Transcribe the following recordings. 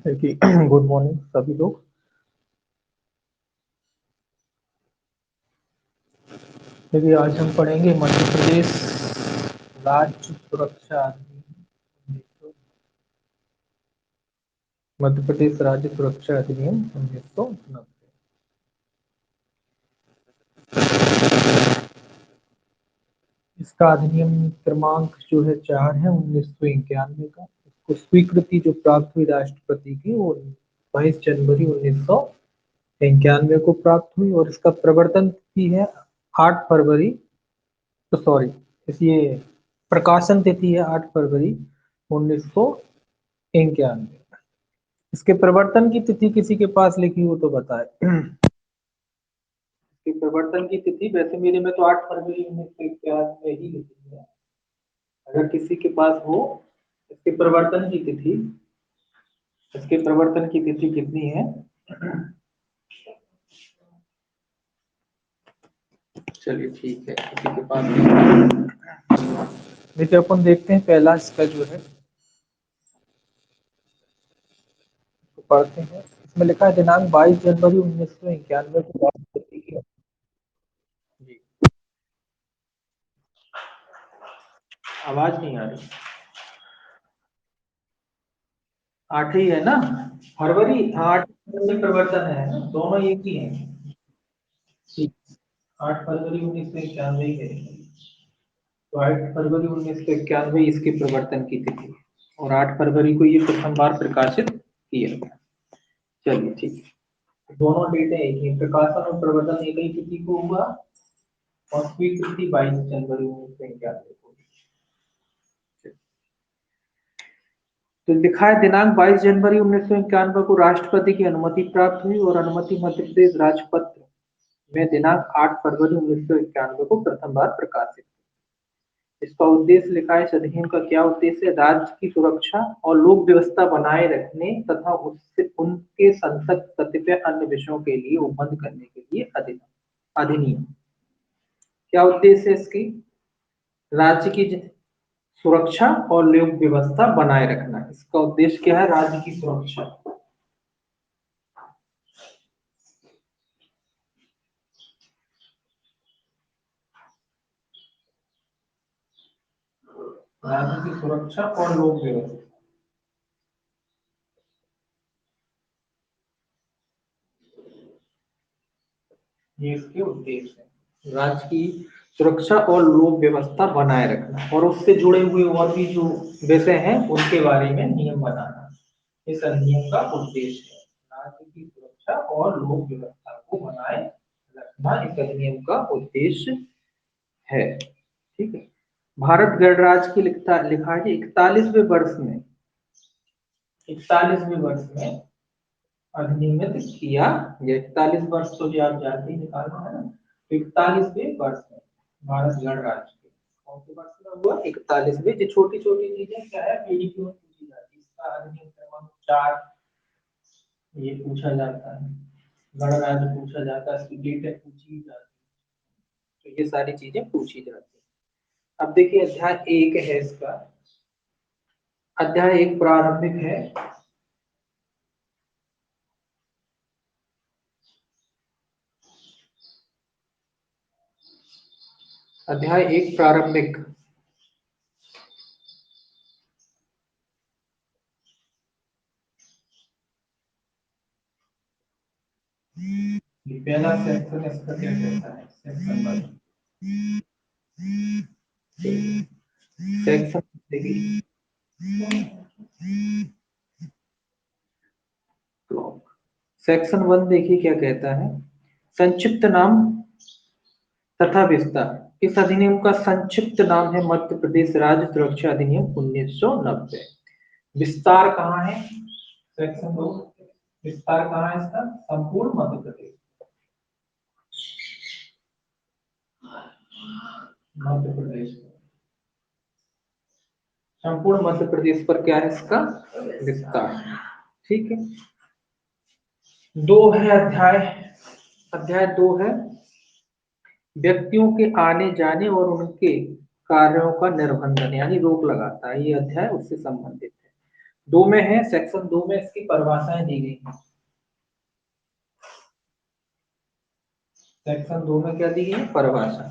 देखिए good morning सभी लोग। देखिए आज हम पढ़ेंगे मध्य प्रदेश राज्य सुरक्षा अधिनियम। मध्य प्रदेश राज्य सुरक्षा अधिनियम 1990। इसका अधिनियम क्रमांक जो है 4 है 1991 का। इसको स्वीकृति जो प्राप्त हुई राष्ट्रपति की वो 22 जनवरी 1991 को प्राप्त हुई और इसका प्रवर्तन की है 8 फरवरी, तो सॉरी, इस ये प्रकाशन तिथि है 8 फरवरी 1991। इसके प्रवर्तन की तिथि किसी के पास लिखी हो तो बताए। इसके प्रवर्तन की तिथि वैसे मेरे में तो 8 फरवरी 1991 ही लिखी है। अगर किसी के पास हो इसके प्रवर्तन की तिथि, इसके प्रवर्तन की तिथि कितनी है? चलिए ठीक है, किसी के पास नहीं। देखिए अपन देखते हैं पहला इसका जो है तो पढ़ते हैं। इसमें लिखा है दिनांक 22 जनवरी 1991 को राष्ट्रपति की। जी, आवाज नहीं आ रही। 8 ही है ना फरवरी? हाँ 8 फरवरी प्रवर्तन है ना, दोनों एक ही है। ठीक, 8 फरवरी 1991 है। तो 8 फरवरी 1991 इसके प्रवर्तन की तिथि और 8 फरवरी को ये प्रथम बार प्रकाशित किया गया। चलिए ठीक है, दोनों डेटें एक ही, प्रकाशन और प्रवर्तन एक ही तिथि को हुआ और स्वीकृति 22 जनवरी 1991 को। तो लिखा है दिनांक 22 जनवरी 1991 को राष्ट्रपति की अनुमति प्राप्त हुई और अनुमति मध्य प्रदेश राजपत्र में दिनांक 8 फरवरी 1991 को प्रथम बार प्रकाशित। इसका उद्देश्य लिखा है, इस अधिनियम का क्या उद्देश्य है? राज्य की सुरक्षा और लोक व्यवस्था बनाए रखने तथा उससे उनके संसद कतिपय अन्य विषयों के लिए उपबंध करने के लिए अधिनियम। क्या उद्देश्य है इसकी? राज्य की सुरक्षा और लोक व्यवस्था बनाए रखना। इसका उद्देश्य क्या है? राज्य की सुरक्षा, राज्य की सुरक्षा और लोक व्यवस्था, ये इसके उद्देश्य है। राज्य की सुरक्षा और लोक व्यवस्था बनाए रखना और उससे जुड़े हुए और भी जो विषय हैं उनके बारे में नियम बनाना, इस अधिनियम का उद्देश्य है। राज्य की सुरक्षा और लोक व्यवस्था को बनाए रखना इस अधिनियम का उद्देश्य है। ठीक है। भारत गणराज्य की लिखा है 41वें वर्ष में, 41वें वर्ष में अधिनियमित किया गया। 41 वर्ष तो जी आप जानते ही निकालना है ना, तो 41वें वर्ष में भारत गणराज्य के कौन से वर्ष में हुआ? 41वें। जो छोटी छोटी चीजें क्या है पीढ़ी की ओर पूछी जाती है। इसका अधिनियम क्रमांक 4 ये पूछा जाता है, गणराज्य पूछा जाता है, इसकी डेट पूछी जाती है, तो ये सारी चीजें पूछी जाती है। अब देखिए अध्याय 1 है इसका। अध्याय 1 प्रारंभिक है। अध्याय 1 प्रारंभिक। पहला सेक्शन इसका क्या कहता है? सेक्शन 1। सेक्शन देखिए, सेक्शन 1 देखिए क्या कहता है। संक्षिप्त नाम तथा विस्तार। इस अधिनियम का संक्षिप्त नाम है मध्य प्रदेश राज्य सुरक्षा अधिनियम 1990। विस्तार कहाँ है? सेक्शन 2। विस्तार कहाँ है इसका? संपूर्ण मध्य प्रदेश, मध्य प्रदेश, संपूर्ण मध्य प्रदेश पर क्या है इसका विस्तार। ठीक है। 2 है अध्याय, अध्याय 2 है व्यक्तियों के आने जाने और उनके कार्यों का निर्बंधन, यानी रोक लगाता है। ये अध्याय उससे संबंधित है। दो में है, सेक्शन 2 में इसकी परिभाषाएं दी गई हैं। सेक्शन 2 में क्या दी गई है? परिभाषा।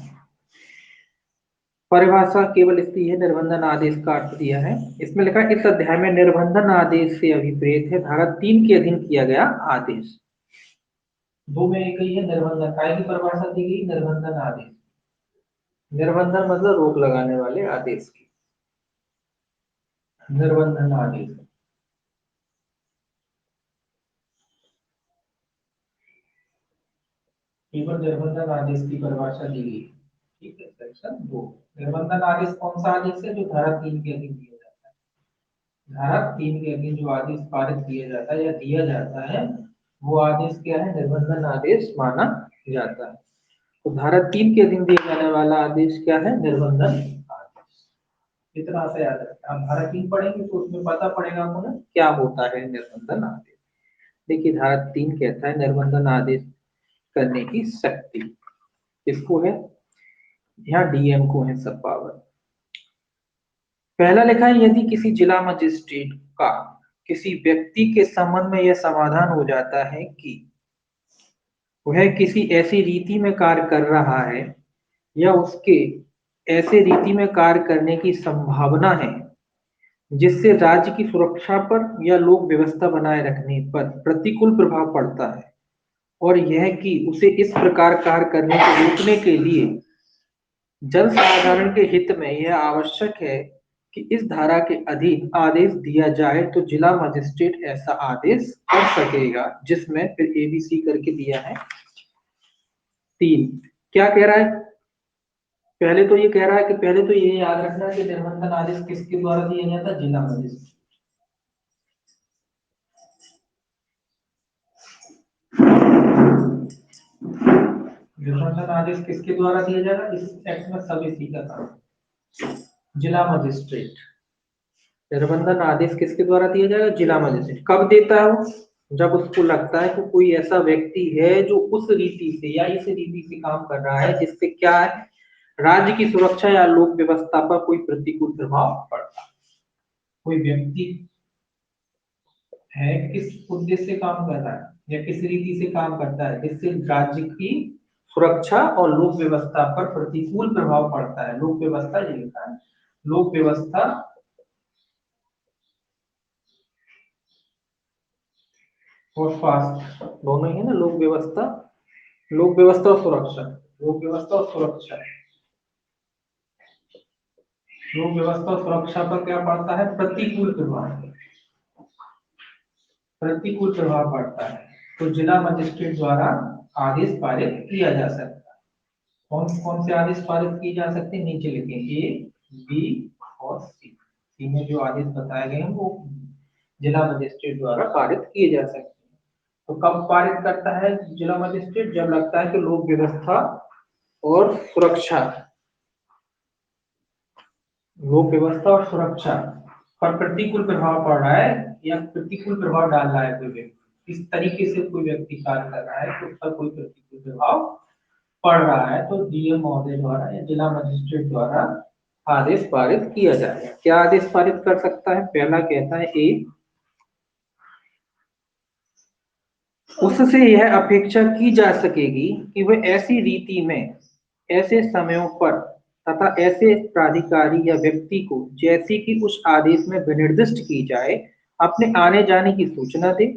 परिभाषा केवल इसकी है, निर्बंधन आदेश का अर्थ दिया है। इसमें लिखा है इस अध्याय में निर्बंधन आदेश से अभिप्रेत है धारा 3 के अधीन किया गया आदेश। दो में एक ही है, निर्बंधन काय की परिभाषा दी गई, निर्बंधन आदेश। निर्बंधन मतलब रोक लगाने वाले आदेश की, निर्बंधन आदेश। केवल निर्बंधन आदेश की परिभाषा दी गई। ठीक है, सेक्शन 2। निर्बंधन आदेश कौन सा आदेश है? जो धारा 3 के अधीन दिया जाता है। धारा 3 के अधीन जो आदेश पारित किया जाता है या दिया जाता है, वो आदेश क्या है? निर्बंधन आदेश माना जाता है। तो धारा 3 के अधीन दिया जाने वाला आदेश क्या है? निर्बंधन आदेश। इतना सा याद रखना। आप धारा 3 पढ़ेंगे तो उसमें पता पड़ेगा आपको ना क्या होता है निर्बंधन आदेश। देखिए धारा 3 कहता है निर्बंधन आदेश करने की शक्ति किसको है? यहाँ डीएम को है सब पावर। पहला लिखा है यदि किसी जिला मजिस्ट्रेट का किसी व्यक्ति के संबंध में यह समाधान हो जाता है कि वह किसी ऐसी रीति में कार्य कर रहा है या उसके ऐसे रीति में कार्य करने की संभावना है जिससे राज्य की सुरक्षा पर या लोक व्यवस्था बनाए रखने पर प्रतिकूल प्रभाव पड़ता है, और यह कि उसे इस प्रकार कार्य करने से रोकने के लिए जन साधारण के हित में यह आवश्यक है कि इस धारा के अधीन आदेश दिया जाए, तो जिला मजिस्ट्रेट ऐसा आदेश कर सकेगा। जिसमें फिर एबीसी करके दिया है 3। क्या कह रहा है? पहले तो ये कह रहा है कि पहले तो ये याद रखना कि निर्बंधन आदेश किसके द्वारा दिया जाता है? जिला मजिस्ट्रेट। निर्बंधन आदेश किसके द्वारा दिया जाएगा? इस एक्ट में सब इसी का काम, जिला मजिस्ट्रेट। निर्बंधन आदेश किसके द्वारा दिया जाएगा? जिला मजिस्ट्रेट। कब देता है वो? जब उसको लगता है कि कोई ऐसा व्यक्ति है जो उस रीति से या इस रीति से काम कर रहा है जिससे क्या है, राज्य की सुरक्षा या लोक व्यवस्था पर कोई प्रतिकूल प्रभाव पड़ता है। कोई व्यक्ति है किस उद्देश्य से काम कर रहा है या किस रीति से काम करता है जिससे राज्य की सुरक्षा और लोक व्यवस्था पर प्रतिकूल प्रभाव पड़ता है। लोक व्यवस्था ये लिखा है, लोक व्यवस्था और स्वास्थ्य दोनों ही है ना। लोक व्यवस्था, लोक व्यवस्था और सुरक्षा, लोक व्यवस्था और सुरक्षा, लोक व्यवस्था और सुरक्षा पर क्या पड़ता है? प्रतिकूल प्रभाव, प्रतिकूल प्रभाव पड़ता है। तो जिला मजिस्ट्रेट द्वारा आदेश पारित किया जा सकता है। कौन कौन से आदेश पारित किए जा सकते हैं? नीचे लिखे ए, बी और सी। सी में जो आदेश बताए गए हैं वो जिला मजिस्ट्रेट द्वारा पारित किए जा सकते हैं। तो कब पारित करता है जिला मजिस्ट्रेट? जब लगता है कि लोक व्यवस्था और सुरक्षा, लोक व्यवस्था और सुरक्षा पर प्रतिकूल प्रभाव पड़ रहा है या प्रतिकूल प्रभाव डाल रहा है कोई व्यक्ति, इस तरीके से कोई व्यक्ति कार्य कर रहा है तो उस पर कोई प्रतिकूल प्रभाव पड़ रहा है, तो डीएम महोदय द्वारा या जिला मजिस्ट्रेट द्वारा आदेश पारित किया जाएगा। क्या आदेश पारित कर सकता है? पहला कहता है ए, उससे यह अपेक्षा की जा सकेगी कि वह ऐसी रीति में, ऐसे समयों पर तथा ऐसे प्राधिकारी या व्यक्ति को जैसी कि उस आदेश में विनिर्दिष्ट की जाए अपने आने जाने की सूचना दे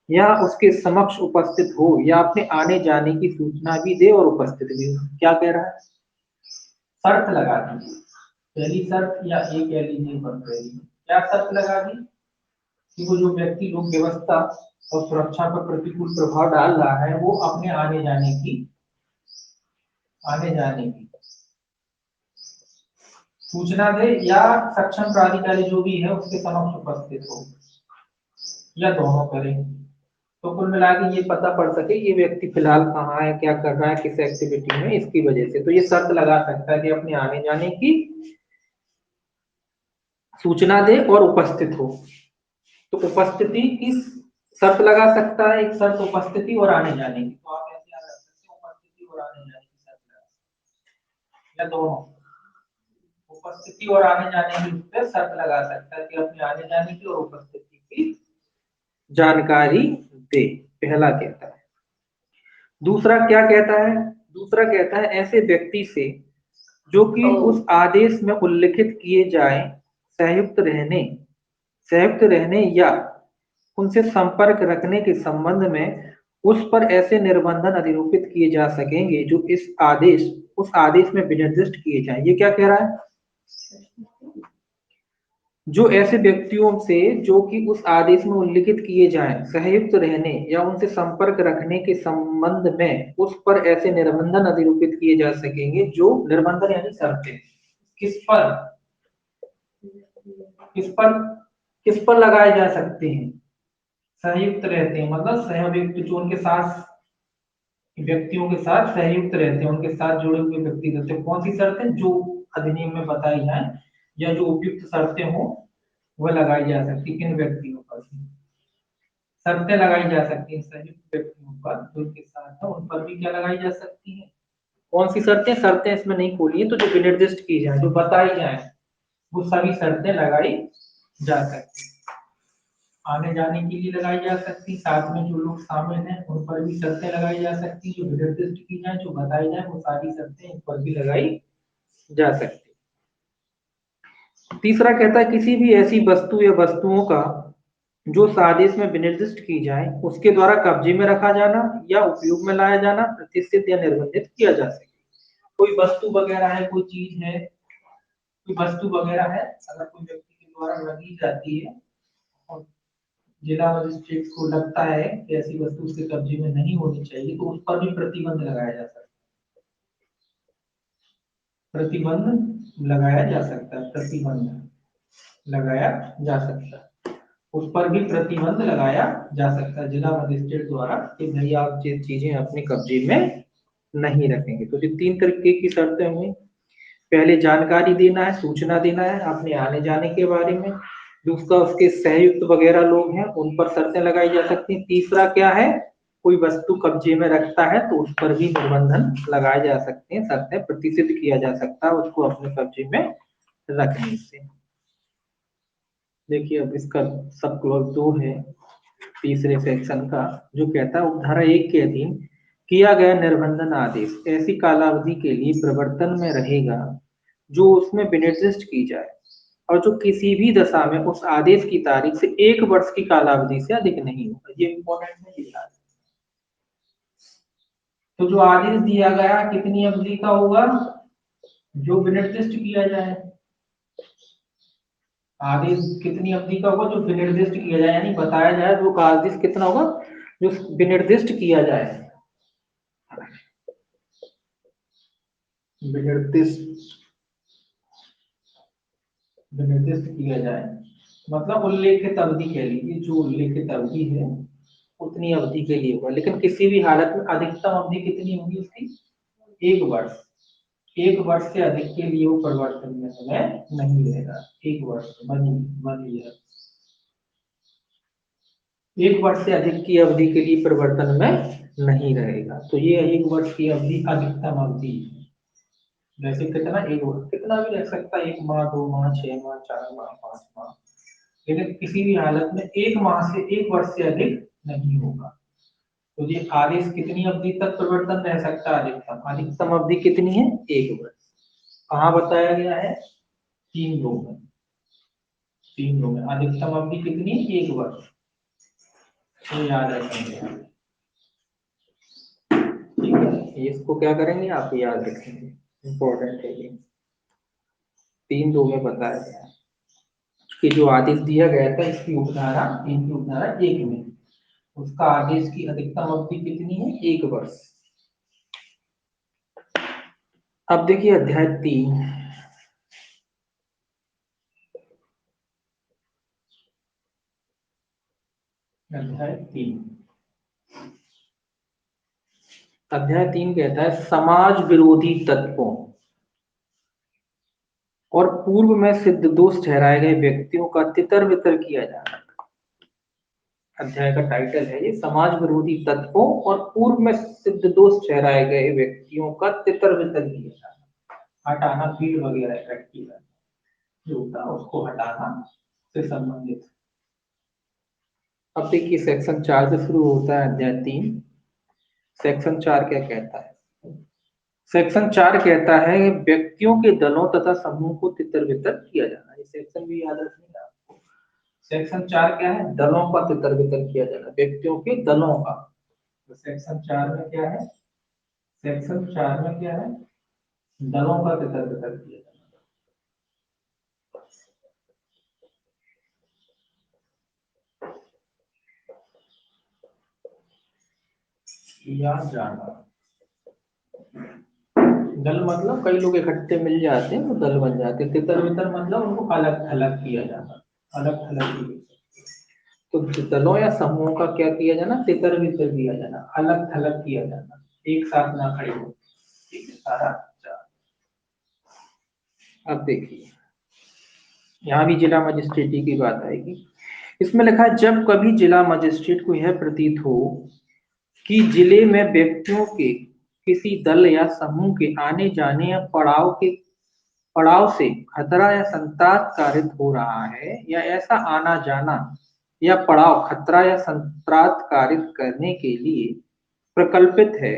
या उसके समक्ष उपस्थित हो, या अपने आने जाने की सूचना भी दे और उपस्थित भी हो। क्या कह रहा है? शर्त लगा दी। पहली शर्त या एक कह लीजिए, क्या शर्त लगा दी? कि वो जो व्यक्ति लोक व्यवस्था और सुरक्षा पर प्रतिकूल प्रभाव डाल रहा है वो अपने आने जाने की सूचना दे या सक्षम प्राधिकारी जो भी है उसके समक्ष उपस्थित हो, या दोनों करें। तो कुल मिला के ये पता पड़ सके ये व्यक्ति फिलहाल कहाँ है, क्या कर रहा है, किस एक्टिविटी में, इसकी वजह से तो ये शर्त लगा सकता है कि अपने आने जाने की सूचना दे और उपस्थित हो। तो उपस्थिति की शर्त लगा सकता है, एक शर्त उपस्थिति और आने जाने की। तो आप ऐसे याद रख सकते हैं, उपस्थिति और आने जाने की शर्त लगा, या दोनों, उपस्थिति और आने जाने की उस पर शर्त लगा सकता है कि अपने आने जाने की और उपस्थिति की जानकारी दे, पहला कहता है। दूसरा क्या कहता है? दूसरा कहता है ऐसे व्यक्ति से जो कि उस आदेश में उल्लिखित किए जाए संयुक्त रहने या उनसे संपर्क रखने के संबंध में उस पर ऐसे निर्बंधन अधिरोपित किए जा सकेंगे जो उस आदेश में विनिर्दिष्ट किए जाएं। ये क्या कह रहा है? जो ऐसे व्यक्तियों से जो कि उस आदेश में उल्लिखित किए जाएं सहयुक्त रहने या उनसे संपर्क रखने के संबंध में उस पर ऐसे निर्बंधन अधिरोपित किए जा सकेंगे जो निर्बंधन यानी शर्तें किस पर किस पर किस पर लगाए जा सकते हैं? संयुक्त रहते हैं मतलब सहव्यक्ति जो उनके साथ व्यक्तियों के साथ सहयुक्त रहते हैं, उनके साथ जुड़े हुए व्यक्ति रहते हैं। कौन सी शर्तें? जो अधिनियम में बताई जाए या जो उपयुक्त शर्तें हो वह लगाई जा सकती। किन व्यक्तियों पर शर्तें लगाई जा सकती हैं? संयुक्त व्यक्तियों पर जो उनके साथ है उन पर भी क्या लगाई जा सकती है? कौन सी शर्तें? शर्तें इसमें नहीं खोली है, तो जो विनिर्दिष्ट की जाए, जो बताई जाए, वो सभी शर्तें लगाई जा सकती। आने जाने के लिए लगाई जा सकती, साथ में जो लोग शामिल हैं उन पर भी शर्तें लगाई जा सकती, जो निर्दिष्ट की जाए, जो बताई जाए, वो सारी शर्तें इन पर भी लगाई जा सकती। तीसरा कहता है किसी भी ऐसी वस्तु या वस्तुओं का जो उस आदेश में विनिर्दिष्ट की जाए उसके द्वारा कब्जे में रखा जाना या उपयोग में लाया जाना प्रतिष्ठित या निर्बंधित किया जा सके। कोई वस्तु वगैरह है, कोई चीज है, कोई वस्तु वगैरह है, अगर कोई व्यक्ति के द्वारा लगी जाती है और जिला मजिस्ट्रेट को लगता है कि ऐसी वस्तु उसके कब्जे में नहीं होनी चाहिए तो उस पर भी प्रतिबंध लगाया जा सकता है। प्रतिबंध लगाया जा सकता है, प्रतिबंध लगाया जा सकता है, उस पर भी प्रतिबंध लगाया जा सकता है जिला मजिस्ट्रेट द्वारा कि भाई आप ये चीजें अपने कब्जे में नहीं रखेंगे। तो ये तीन तरीके की शर्तें हुई। पहले जानकारी देना है, सूचना देना है अपने आने जाने के बारे में। दूसरा उसके सहयुक्त वगैरह लोग हैं उन पर शर्तें लगाई जा सकती हैं। तीसरा क्या है? कोई वस्तु कब्जे में रखता है तो उस पर भी निर्बंधन लगाए जा सकते हैं, शर्तें प्रतिष्ठित किया जा सकता है उसको अपने कब्जे में रखने से। देखिए अब इसका सब क्लॉज 2 है तीसरे सेक्शन का, जो कहता है उपधारा 1 के अधीन किया गया निर्बंधन आदेश ऐसी कालावधि के लिए प्रवर्तन में रहेगा जो उसमें विनिर्दिष्ट की जाए और जो किसी भी दशा में उस आदेश की तारीख से 1 वर्ष की कालावधि से अधिक नहीं होगा। ये इंपॉर्टेंट है, ये याद। तो जो आदेश दिया गया कितनी अवधि का होगा? जो विनिर्दिष्ट किया जाए। आदेश कितनी अवधि का होगा? जो विनिर्दिष्ट किया जाए, यानी बताया जाए वो आदेश कितना होगा जो विनिर्दिष्ट किया जाए। विनिर्दिष्ट विनिर्दिष्ट किया जाए मतलब उल्लेखित अवधि कह लीजिए, जो उल्लेखित अवधि है उतनी अवधि के लिए होगा, लेकिन किसी भी हालत में अधिकतम अवधि कितनी होगी उसकी? 1 वर्ष। 1 वर्ष से अधिक के लिए वो परिवर्तन में समय नहीं रहेगा। 1 वर्ष 1 ईयर, 1 वर्ष से अधिक की अवधि के लिए परिवर्तन में नहीं रहेगा। तो ये 1 वर्ष की अवधि अधिकतम अवधि। जैसे कितना? 1 वर्ष, कितना भी रह सकता है, 1 माह, 2 माह, 6 माह, 4 माह, 5 माह, लेकिन किसी भी हालत में 1 माह से 1 वर्ष से अधिक नहीं होगा। तो ये आदेश कितनी अवधि तक परिवर्तन रह सकता है? अधिकतम। अधिकतम अवधि कितनी है? 1 वर्ष। कहाँ बताया गया है? 3 रो में। 3 रो में अधिकतम अवधि कितनी है? 1 वर्ष। तो याद रखेंगे, ठीक है। इसको क्या करेंगे आप याद रखेंगे, इंपॉर्टेंट है ये। 3 रो में बताया गया है कि जो आदेश दिया गया था इसकी उपधारा 3 की उपधारा 1 में उसका आदेश की अधिकतम अवधि कितनी है? 1 वर्ष। अब देखिए अध्याय 3। अध्याय 3 कहता है समाज विरोधी तत्वों और पूर्व में सिद्ध दोष ठहराए गए व्यक्तियों का तितर बितर किया जाना। अध्याय का टाइटल है ये, समाज विरोधी तत्वों और पूर्व में सिद्ध दोष ठहराए गए व्यक्तियों का तितर बितर किया जाना, हटाना, भीड़ वगैरह इकट्ठी करना। जो होता है उसको हटाना से संबंधित। अब देखिए सेक्शन 4 से शुरू होता है अध्याय 3। सेक्शन 4 क्या कहता है? सेक्शन 4 कहता है व्यक्तियों के दलों तथा समूह को तितर बितर किया जाना। ये सेक्शन भी याद रखना आपको। सेक्शन 4 क्या है? दलों का तितर बितर किया जाना, व्यक्तियों के दलों का। तो सेक्शन 4 में क्या है? सेक्शन 4 में क्या है? दलों का तितर बितर किया जाना। किया जाना। दल मतलब कई लोग इकट्ठे मिल जाते हैं तो दल बन जाते हैं। तितर बितर मतलब उनको अलग थलग किया जाना, अलग थलग किया। तो दलों या समूहों का क्या किया जाना? तितर बितर किया जाना, अलग थलग किया जाना, एक साथ ना खड़े हो। ठीक है सारा। अब देखिए यहाँ भी जिला मजिस्ट्रेटी की बात आएगी। इसमें लिखा है जब कभी जिला मजिस्ट्रेट को यह प्रतीत हो कि जिले में व्यक्तियों के किसी दल या समूह के आने जाने या पड़ाव से खतरा या संताप कारित हो रहा है, या ऐसा आना जाना या पड़ाव खतरा या संत्रात कारित करने के लिए प्रकल्पित है,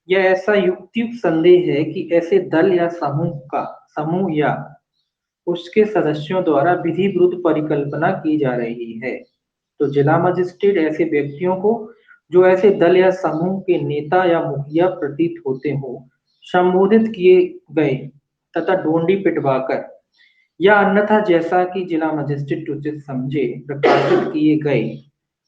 या ऐसा युक्तियुक्त संदेह है कि ऐसे दल या समूह या उसके सदस्यों द्वारा विधि विरुद्ध परिकल्पना की जा रही है, तो जिला मजिस्ट्रेट ऐसे व्यक्तियों को जो ऐसे दल या समूह के नेता या मुखिया प्रतीत होते हो संबोधित किए गए तथा डोंडी पिटवाकर या अन्यथा जैसा कि जिला मजिस्ट्रेट उचित समझे प्रकाशित किए गए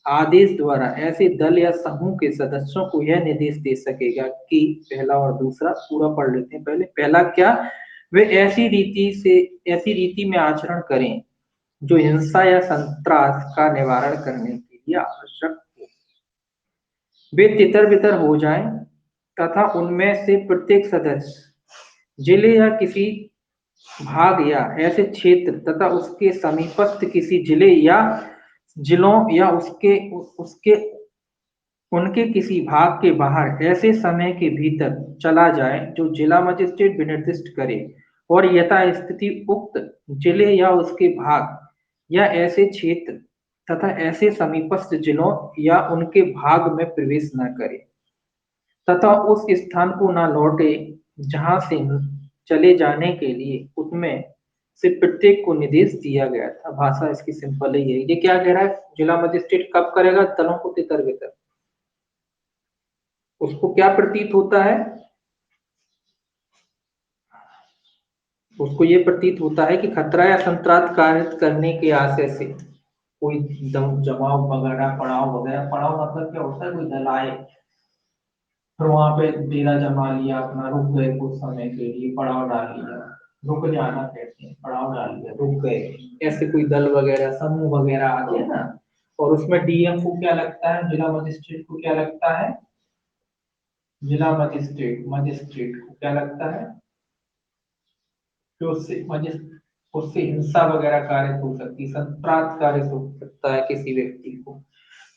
आदेश द्वारा ऐसे दल या समूह के सदस्यों को यह निर्देश दे सकेगा कि पहला और दूसरा पूरा पढ़ लेते हैं पहले। पहला क्या? वे ऐसी रीति में आचरण करें जो हिंसा या संत्रास का निवारण करने के लिए आवश्यक हो। वे तितर बितर हो जाएं तथा उनमें से प्रत्येक सदस्य जिले या किसी भाग या ऐसे क्षेत्र तथा उसके समीपस्थ किसी जिले या जिलों या उसके उसके उनके किसी भाग के बाहर ऐसे समय के भीतर चला जाए जो जिला मजिस्ट्रेट विनिर्दिष्ट करे, और यथास्थिति उक्त जिले या उसके भाग या ऐसे क्षेत्र तथा ऐसे समीपस्थ जिलों या उनके भाग में प्रवेश न करे तथा उस स्थान को न लौटे जहां से चले जाने के लिए उसमें से प्रत्येक को निर्देश दिया गया था। भाषा इसकी सिंपल ही है। ये क्या कह रहा है? जिला मजिस्ट्रेट कब करेगा दलों को तितर बितर? उसको क्या प्रतीत होता है? उसको ये प्रतीत होता है कि खतरा या संत्रात कारित करने के आशय से कोई दम जमाव वगैरह पड़ाव मतलब क्या होता है? कोई दल आए फिर वहां पे डेरा जमा लिया अपना, रुक गए कुछ समय के लिए, पड़ाव डाल लिया। रुक जाना कहते हैं, पड़ाव डाल लिया, रुक गए। ऐसे कोई दल वगैरह समूह वगैरह आते हैं ना, और उसमें डीएम को क्या लगता है? जिला मजिस्ट्रेट को क्या लगता है? जिला मजिस्ट्रेट को क्या लगता है कि उससे हिंसा वगैरह कार्य हो सकती है, संत्रात कार्य हो सकता है किसी व्यक्ति को,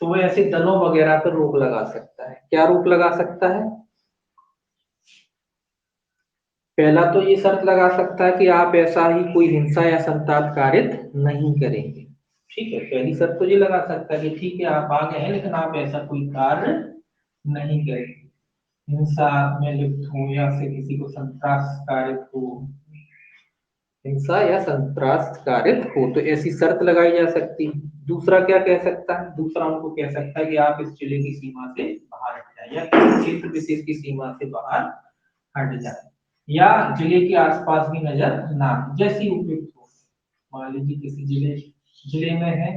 तो वो ऐसे दलों वगैरह पर रोक लगा सकता है। क्या रोक लगा सकता है? पहला तो ये शर्त लगा सकता है कि आप ऐसा ही कोई हिंसा या संताप कारित नहीं करेंगे। ठीक है, पहली शर्त तो ये लगा सकता है कि ठीक है आप आ गए हैं लेकिन आप ऐसा कोई कार्य नहीं करेंगे, हिंसा में लिप्त हो या फिर किसी को संत्रास कारित हो, हिंसा या संत्रास कारित हो, तो ऐसी शर्त लगाई जा सकती है। दूसरा क्या कह सकता है? दूसरा उनको कह सकता है कि आप इस जिले की सीमा से बाहर हट जाए या किसी क्षेत्र विशेष की सीमा से बाहर हट जाए, या जिले के आसपास भी नजर ना आए, जैसी उपयुक्त हो। मान लीजिए किसी जिले में है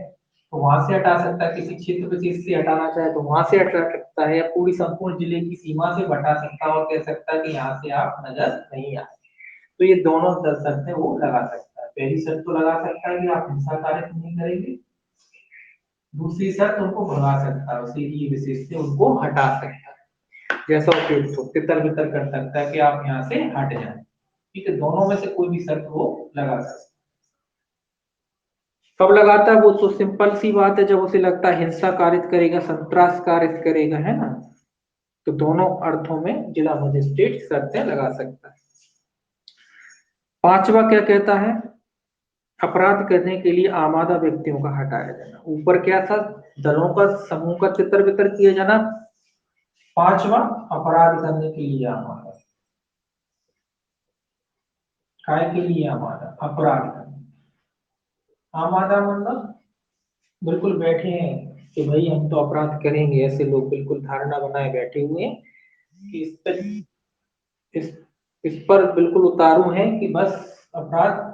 तो वहां से हटा सकता है, किसी क्षेत्र विशेष से हटाना चाहे तो वहां से हटा सकता है, या पूरी संपूर्ण जिले की सीमा से हटा सकता है और कह सकता है कि यहाँ से आप नजर नहीं आए। तो ये दोनों शर्तें वो लगा सकता है। पहली शर्त तो लगा सकता है कि आप हिंसा कार्य नहीं करेंगे, दूसरी शर्त उनको भगा सकता है, उसी की विशेष से उनको हटा सकता है, जैसा उपयुक्त हो तितर बितर कर सकता है कि आप यहाँ से हट जाए। ठीक है, दोनों में से कोई भी शर्त वो लगा सकता है। कब लगाता है? वो तो सिंपल सी बात है, जब उसे लगता है हिंसा कारित करेगा, संत्रास कारित करेगा, है ना। तो दोनों अर्थों में जिला मजिस्ट्रेट शर्तें लगा सकता है। पांचवा क्या कहता है? अपराध करने के लिए आमादा व्यक्तियों का हटाया जाना। ऊपर क्या था, दलों का समूह का तितर बितर किया जाना। पांचवा, अपराध करने के लिए आमादा। काय के लिए आमादा? अपराध करने। आमादा मतलब बिल्कुल बैठे हैं कि भाई हम तो अपराध करेंगे, ऐसे लोग बिल्कुल धारणा बनाए बैठे हुए हैं कि इस इस पर बिल्कुल उतारू है कि बस अपराध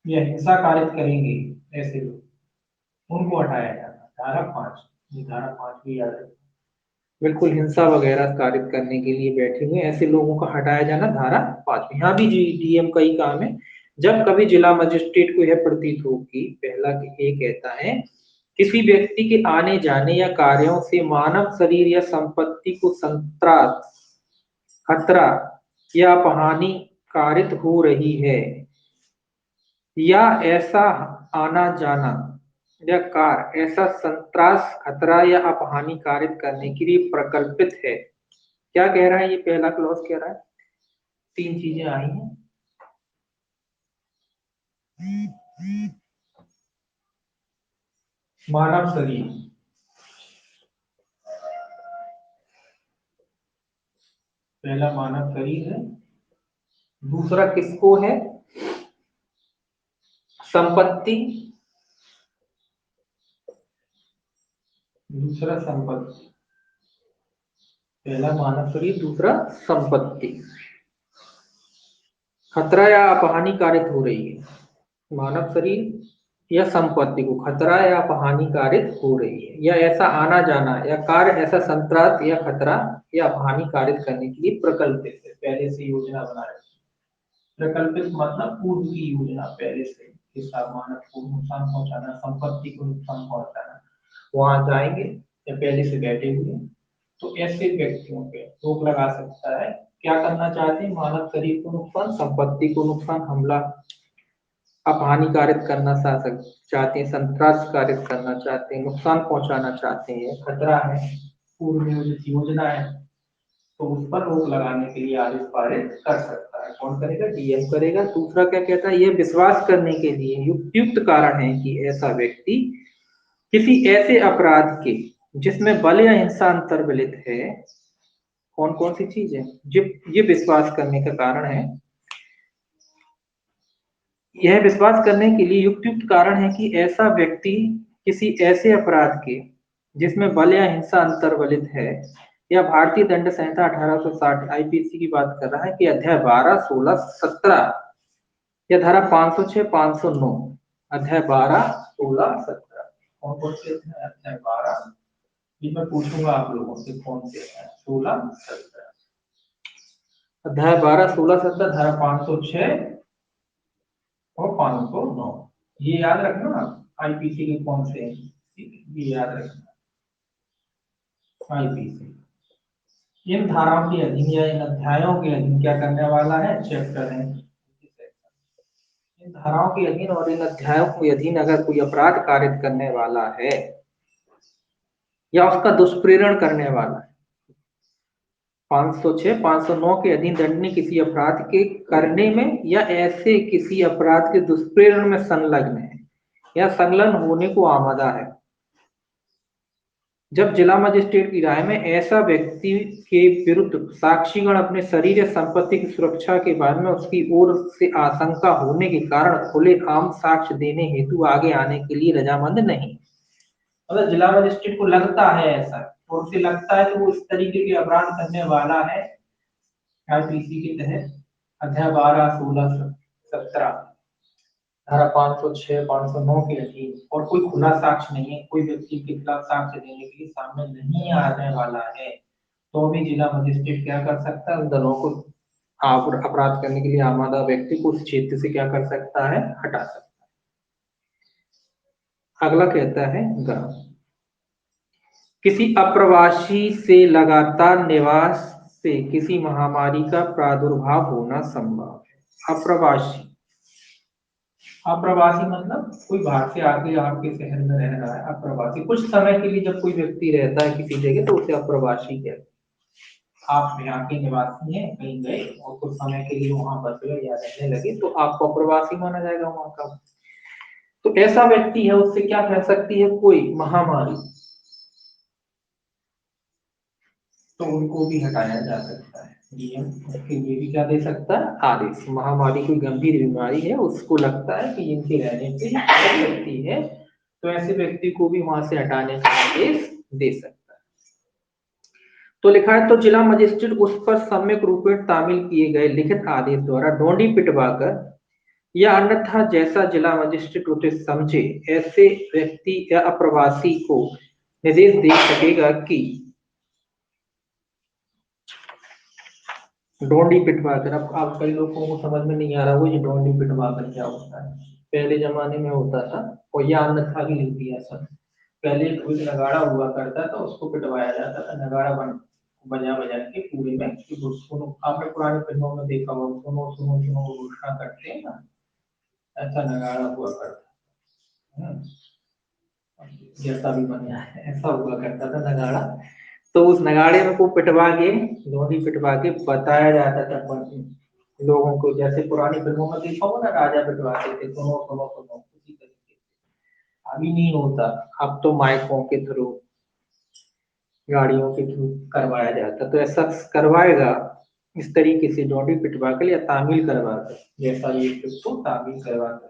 या हिंसा कारित करेंगे, ऐसे लोग उनको हटाया जाता। धारा 5, ये धारा 5 भी याद रखना। बिल्कुल हिंसा वगैरह कारित करने के लिए बैठे हुए ऐसे लोगों का हटाया जाना, धारा 5 में। यहाँ भी डीएम का ही काम है। जब कभी जिला मजिस्ट्रेट को यह प्रतीत हो कि पहला ये कहता है किसी व्यक्ति के आने जाने या कार्यों से मानव शरीर या संपत्ति को संत्रास, खतरा या हानि कारित हो रही है, या ऐसा आना जाना या कार ऐसा संत्रास, खतरा या अपहानि कारित करने के लिए प्रकल्पित है। क्या कह रहा है ये पहला क्लॉज? कह रहा है तीन चीजें आई हैं। मानव शरीर, पहला मानव शरीर है। दूसरा किसको है? संपत्ति, दूसरा संपत्ति। पहला मानव शरीर, दूसरा संपत्ति। खतरा या अपहानि कारित हो रही है, मानव शरीर या संपत्ति को खतरा या अपहानि कारित हो रही है, या ऐसा आना जाना या कार्य ऐसा संत्रास या खतरा या अपहानि कारित करने के लिए प्रकल्पित है, पहले से योजना बना रही है। प्रकल्पित मतलब पूर्व की योजना, पहले से किसी मानव को नुकसान पहुंचाना, संपत्ति को नुकसान पहुंचाना, वहां जाएंगे या पहले से बैठे हुए, तो ऐसे व्यक्तियों पे रोक लगा सकता है। क्या करना चाहते हैं? मानव शरीर को नुकसान, संपत्ति को नुकसान, हमला अपहानि कारित करना चाहते हैं, संत्रास कारित करना चाहते हैं, नुकसान पहुंचाना चाहते हैं, खतरा है, पूर्व नियोजित योजना है, तो उस पर रोक लगाने के लिए आदेश पारित कर सकता है। कौन करेगा? डीएम करेगा। दूसरा क्या कहता है? यह विश्वास करने के लिए युक्त कारण है कि ऐसा व्यक्ति किसी ऐसे अपराध के जिसमें बल या हिंसा अंतर्वलित है। कौन कौन सी चीज है? ये विश्वास करने का कारण है, यह विश्वास करने के लिए युक्त कारण है कि ऐसा व्यक्ति किसी ऐसे अपराध के जिसमें बल या हिंसा अंतर्वलित है, या भारतीय दंड संहिता 1860 आईपीसी की बात कर रहा है कि अध्याय 12, 16, 17 या धारा 506, 509, अध्याय 12, 16, 17 कौन कौन से अध्याय 12? ये मैं पूछूंगा आप लोगों से कौन से है 16, 17। अध्याय 12, 16, 17 धारा 506 और 509, ये याद रखना। आईपीसी के कौन से हैं ये याद रखना। आईपीसी इन धाराओं के अधीन या इन अध्यायों के अधीन क्या करने वाला है? चैप्टर है। इन धाराओं के अधीन और इन अध्यायों के अधीन अगर कोई अपराध कारित करने वाला है या उसका दुष्प्रेरण करने वाला है, 506, 509 के अधीन दंडनीय किसी अपराध के करने में या ऐसे किसी अपराध के दुष्प्रेरण में संलग्न है या संलग्न होने को आमादा है, जब जिला मजिस्ट्रेट की राय में ऐसा व्यक्ति के विरुद्ध साक्षीगण अपने शरीर या संपत्ति की सुरक्षा के बारे में उसकी ओर से आशंका होने के कारण खुले आम साक्ष्य देने हेतु आगे आने के लिए रजामंद नहीं। मतलब जिला मजिस्ट्रेट को लगता है ऐसा, और उसे लगता है कि वो इस तरीके के अपराध करने वाला है, आईपीसी के तहत अध्याय 12, 16, 17 धारा 506, 509 के अधीन, और कोई खुला साक्ष्य नहीं है, कोई व्यक्ति के खिलाफ साक्ष्य देने के लिए सामने नहीं आने वाला है, तो भी जिला मजिस्ट्रेट क्या कर सकता है? उन दलों को अपराध करने के लिए आमादा व्यक्ति को उस क्षेत्र से क्या कर सकता है? हटा सकता है। अगला कहता है किसी अप्रवासी से लगातार निवास से किसी महामारी का प्रादुर्भाव होना संभव है। अप्रवासी, अप्रवासी मतलब कोई बाहर से आके आपके शहर में रह रहा है, अप्रवासी। कुछ समय के लिए जब कोई व्यक्ति रहता है किसी जगह तो उसे अप्रवासी कहते हैं। आप यहाँ के निवासी हैं, कहीं गए और कुछ समय के लिए वहां बस गए या रहने लगे तो आपको अप्रवासी माना जाएगा वहां का। तो ऐसा व्यक्ति है, उससे क्या फैल सकती है, कोई महामारी, तो उनको भी हटाया जा सकता है। नियम उसके लिए भी क्या दे सकता है, आदेश। महामारी कोई गंभीर बीमारी है, उसको लगता है कि इनके रहने से व्यक्ति है, तो ऐसे व्यक्ति को भी वहां से हटाने का आदेश दे सकता है। तो लिखा है, तो जिला मजिस्ट्रेट उस पर सम्यक रूप में तामील किए गए लिखित आदेश द्वारा डोंडी पिटवाकर या अन्यथा जैसा जिला मजिस्ट्रेट उचित समझे ऐसे व्यक्ति या अप्रवासी को निर्देश दे सकेगा कि डोंडी पिटवाकर। अब कई लोगों को समझ में नहीं आ रहा वो ये डोंडी पिटवाकर क्या होता है। पहले जमाने में होता था, और या अन्यथा भी लिख दिया सर। पहले कोई नगाड़ा हुआ करता था, उसको पिटवाया जाता था, नगाड़ा बन बजा बजा के पूरे में कि वो सुनो। आपने पुरानी फिल्मों में देखा हो, सुनो सुनो सुनो घोषणा करते हैं ना, ऐसा नगाड़ा हुआ करता है। जैसा भी बना है ऐसा हुआ करता था नगाड़ा। तो उस नगाड़े में को पिटवा के, लोधी पिटवा के बताया जाता था लोगों को, जैसे पुरानी फिल्मों में देखा हो ना, राजा पिटवाते थे, सुनो सुनो सुनो, उसी तरीके से। अभी नहीं होता, अब तो माइकों के थ्रू, गाड़ियों के थ्रू करवाया जाता। तो ऐसा करवाएगा इस तरीके से, डोडी पिटवा कर या तामील करवा कर, जैसा भी उसको तामील करवा कर,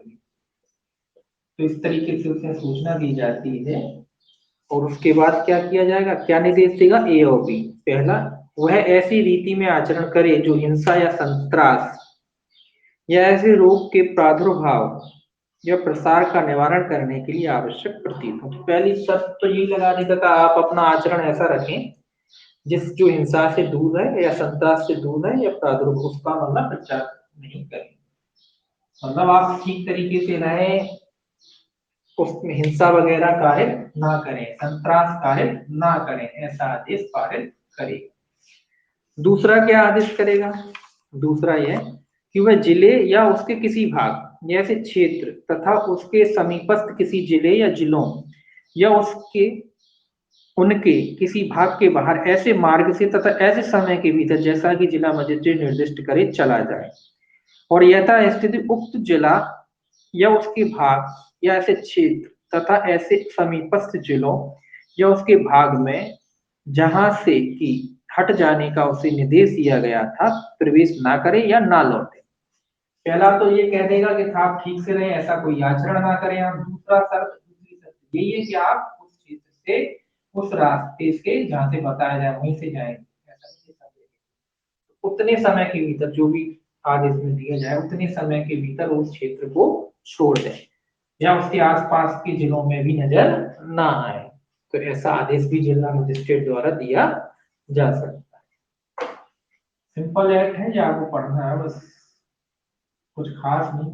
तो इस तरीके से उसे सूचना दी जाती है। और उसके बाद क्या किया जाएगा, क्या निर्देश देगा, ए और बी। पहला, वह ऐसी रीति में आचरण करे जो हिंसा या संत्रास या ऐसे रोग के प्रादुर्भाव या प्रसार का निवारण करने के लिए आवश्यक प्रतीत हो। तो पहली शर्त तो यही लगा देगा कि आप अपना आचरण ऐसा रखें जिस जो हिंसा से दूर है या संत्रास से दूर है या प्रादुर्भाव, उसका मतलब प्रचार नहीं करें। मतलब आप ठीक तरीके से रहें, उसमें हिंसा वगैरह कारित ना करें, संत्रास कारित ना करें, ऐसा आदेश पारित करेगा। दूसरा क्या आदेश करेगा, दूसरा यह कि वह जिले या उसके किसी भाग जैसे क्षेत्र तथा उसके समीपस्थ किसी जिले या जिलों या उसके उनके किसी भाग के बाहर ऐसे मार्ग से तथा ऐसे समय के भीतर जैसा कि जिला मजिस्ट्रेट निर्दिष्ट करे चला जाए, और यथा स्थिति उक्त जिला या उसके भाग या ऐसे क्षेत्र तथा ऐसे समीपस्थ जिलों या उसके भाग में जहां से कि हट जाने का उसे निर्देश दिया गया था प्रवेश ना करे या ना लौटे। पहला तो ये कह देगा कि आप ठीक से रहे, ऐसा कोई आचरण ना करें आप। दूसरी शर्त यही है कि आप उस क्षेत्र से, उस रास्ते से जहां से बताया जाए वहीं से जाएंगे, ऐसा नहीं कि सब जगह। उतने समय के भीतर जो भी आदेश में दिया जाए उतने समय के भीतर उस क्षेत्र को छोड़ दें या उसके आसपास के जिलों में भी नजर ना आए। तो ऐसा आदेश भी जिला मजिस्ट्रेट द्वारा दिया जा सकता है। सिंपल एक्ट है, या आपको पढ़ना है बस, कुछ खास नहीं।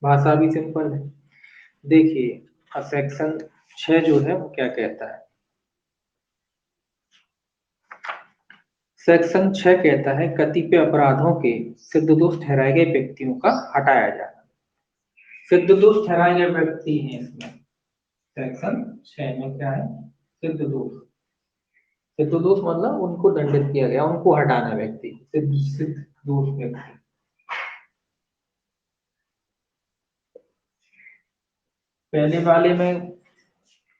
भाषा भी सिंपल है। देखिए सेक्शन 6 जो है वो क्या कहता है, सेक्शन 6 कहता है कतिपय अपराधों के सिद्ध दोष ठहराए गए व्यक्तियों का हटाया जाना। सिद्ध दोष ठहराए गए व्यक्ति हैं इसमें, सेक्शन 6 में क्या है, सिद्ध दोष। सिद्ध दोष मतलब उनको दंडित किया गया, उनको हटाना व्यक्ति, सिद्ध सिद्ध दोष व्यक्ति। पहले वाले में,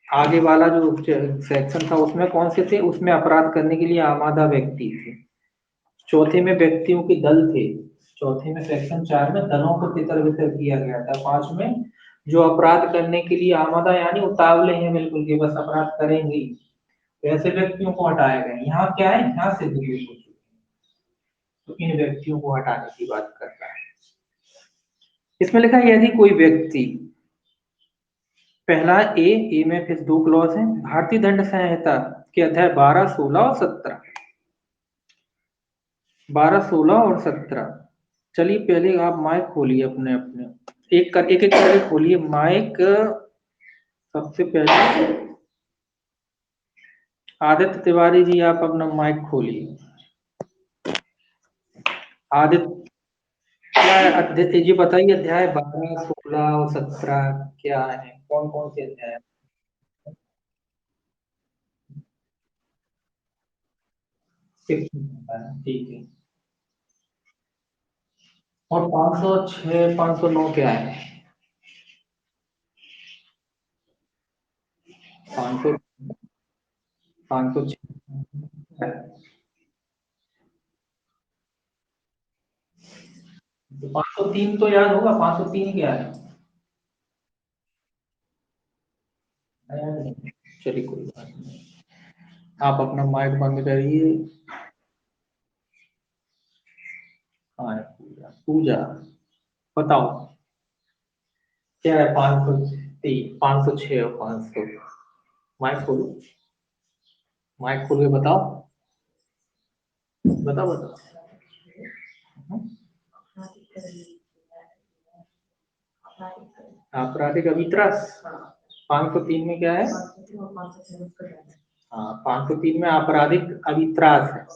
आगे वाला जो सेक्शन था उसमें कौन से थे, उसमें अपराध करने के लिए आमादा व्यक्ति थे। चौथे में व्यक्तियों के दल थे। चौथे में सेक्शन 4 में दलों को तितर बितर किया गया था। 5 में जो अपराध करने के लिए आमादा यानी उतावले हैं बिल्कुल के बस अपराध करेंगे ही, तो ऐसे व्यक्तियों को हटाया गया। यहाँ क्या है, यहाँ से दूर हो चुके हैं, तो इन व्यक्तियों को हटाने की बात कर रहा है। इसमें लिखा है यदि कोई व्यक्ति, पहला ए में फिर दो क्लॉज हैं, भारतीय दंड संहिता के अध्याय 12, 16 और 17, 12, 16 और 17। चलिए पहले आप माइक खोलिए अपने अपने, एक एक करके खोलिए माइक। सबसे पहले आदित्य तिवारी जी आप अपना माइक खोलिए। आदित्य, क्या है अध्याय जी बताइए, अध्याय 12, 16 और 17 क्या है, कौन कौन से अध्याय। ठीक है। और 506 509 क्या है? 500 506 तो 503 तो याद होगा, 503 क्या है? चलिए कोई बात नहीं, आप अपना माइक बंद करिए। हाँ पूजा पूजा, बताओ क्या है? 503 506 और 500। माइक खोलो, माइक खोल के बताओ, बताओ बताओ। आपराधिक अभित्रास 503 में क्या है? हाँ 503 में आपराधिक अभित्रास है।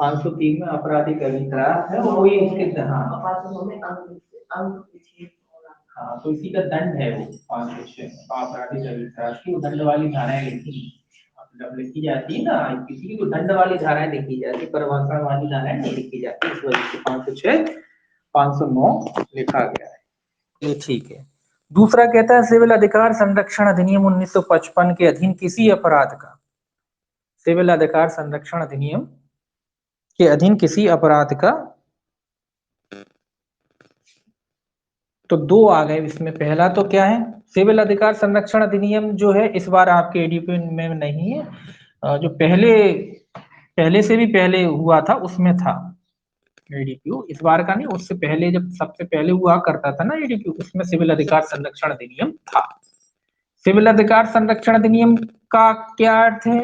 503 में आपराधिक अभित्रास है, वो वही उसके हाँ। हाँ तो इसी का दंड है वो 506 आपराधिक अभित्रास की, वो दंड वाली धाराएं लिखी, मतलब लिखी जाती है ना, किसी की तो दंड वाली धाराएं लिखी जाती है, प्रभाषण वाली धाराएं नहीं लिखी जाती, इस वजह से 506 509 लिखा गया है। ये ठीक है। दूसरा कहता है सिविल अधिकार संरक्षण अधिनियम 1955 के अधीन किसी अपराध का, सिविल अधिकार संरक्षण अधिनियम के अधीन किसी अपराध का, तो दो आ गए इसमें। पहला तो क्या है, सिविल अधिकार संरक्षण अधिनियम जो है इस बार आपके एडीपी में नहीं है, जो पहले पहले से भी पहले हुआ था उसमें था एडीपीयू, इस बार का नहीं, उससे पहले जब सबसे पहले हुआ करता था ना एडीपीयू, उसमें सिविल अधिकार संरक्षण अधिनियम था। सिविल अधिकार संरक्षण अधिनियम का क्या अर्थ है?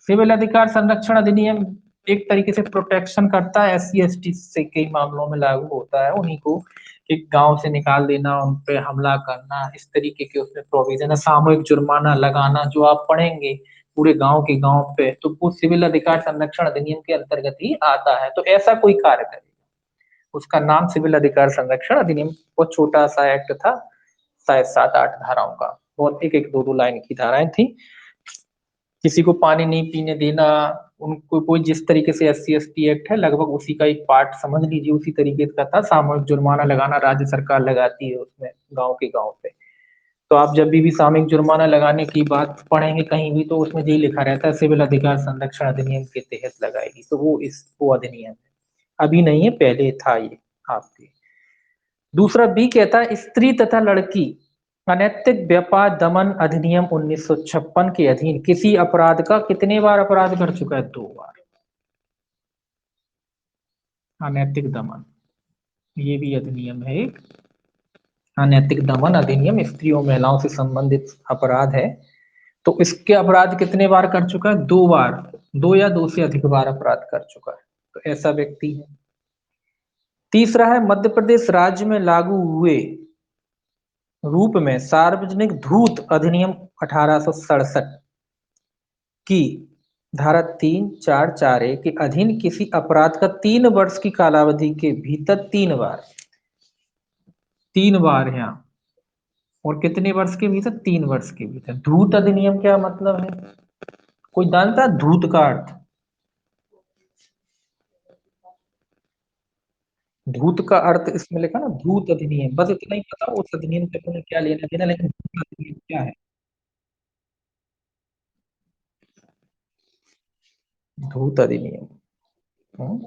सिविल अधिकार संरक्षण अधिनियम एक तरीके से प्रोटेक्शन करता है, एससी एसटी से कई मामलों में लागू होता है, उन्हीं को एक गांव से निकाल देना, उन पे हमला करना, इस तरीके के उसमें प्रोविजन है। सामूहिक जुर्माना लगाना जो आप पढ़ेंगे पूरे गांव के गांव पे, तो वो सिविल अधिकार संरक्षण अधिनियम के अंतर्गत ही आता है। तो ऐसा कोई कार्य करे, उसका नाम सिविल अधिकार संरक्षण अधिनियम। बहुत छोटा सा एक्ट था, शायद 7-8 धाराओं का, बहुत एक एक दो दो लाइन की धाराएं थी। किसी को पानी नहीं पीने देना, उनको कोई जिस तरीके से एससी एसटी एक्ट है लगभग उसी का एक पार्ट समझ लीजिए, उसी तरीके का था। सामूहिक जुर्माना लगाना राज्य सरकार लगाती है उसमें गांव के गांव पे। तो आप जब भी सामूहिक जुर्माना लगाने की बात पढ़ेंगे कहीं भी, तो उसमें यही लिखा रहता है सिविल अधिकार संरक्षण अधिनियम के तहत लगाएगी, तो वो अधिनियम है, अभी नहीं है, पहले था ये आपके। दूसरा बी कहता है स्त्री तथा लड़की अनैतिक व्यापार दमन अधिनियम 1956 के अधीन किसी अपराध का कितने बार अपराध कर चुका है? 2 बार। अनैतिक दमन, ये भी अधिनियम है एक, अनैतिक दमन अधिनियम स्त्रियों महिलाओं से संबंधित अपराध है। तो इसके अपराध कितने बार कर चुका है? 2 बार, दो या दो से अधिक बार अपराध कर चुका है, तो ऐसा व्यक्ति है। तीसरा है मध्य प्रदेश राज्य में लागू हुए रूप में सार्वजनिक धूत अधिनियम 1867 की धारा 3, 4, 4 ए के अधीन किसी अपराध का 3 वर्ष की कालावधि के भीतर 3 बार, 3 बार है। और कितने वर्ष के भीतर? 3 वर्ष के भीतर। धूत अधिनियम क्या मतलब है? कोई जानता है धूत का अर्थ? धूत का अर्थ इसमें लिखा ना, धूत अधिनियम, बस इतना ही पता उस अधिनियम से अपने क्या लेना देना, लेकिन धूत अधिनियम क्या है? धूत अधिनियम। हम्म,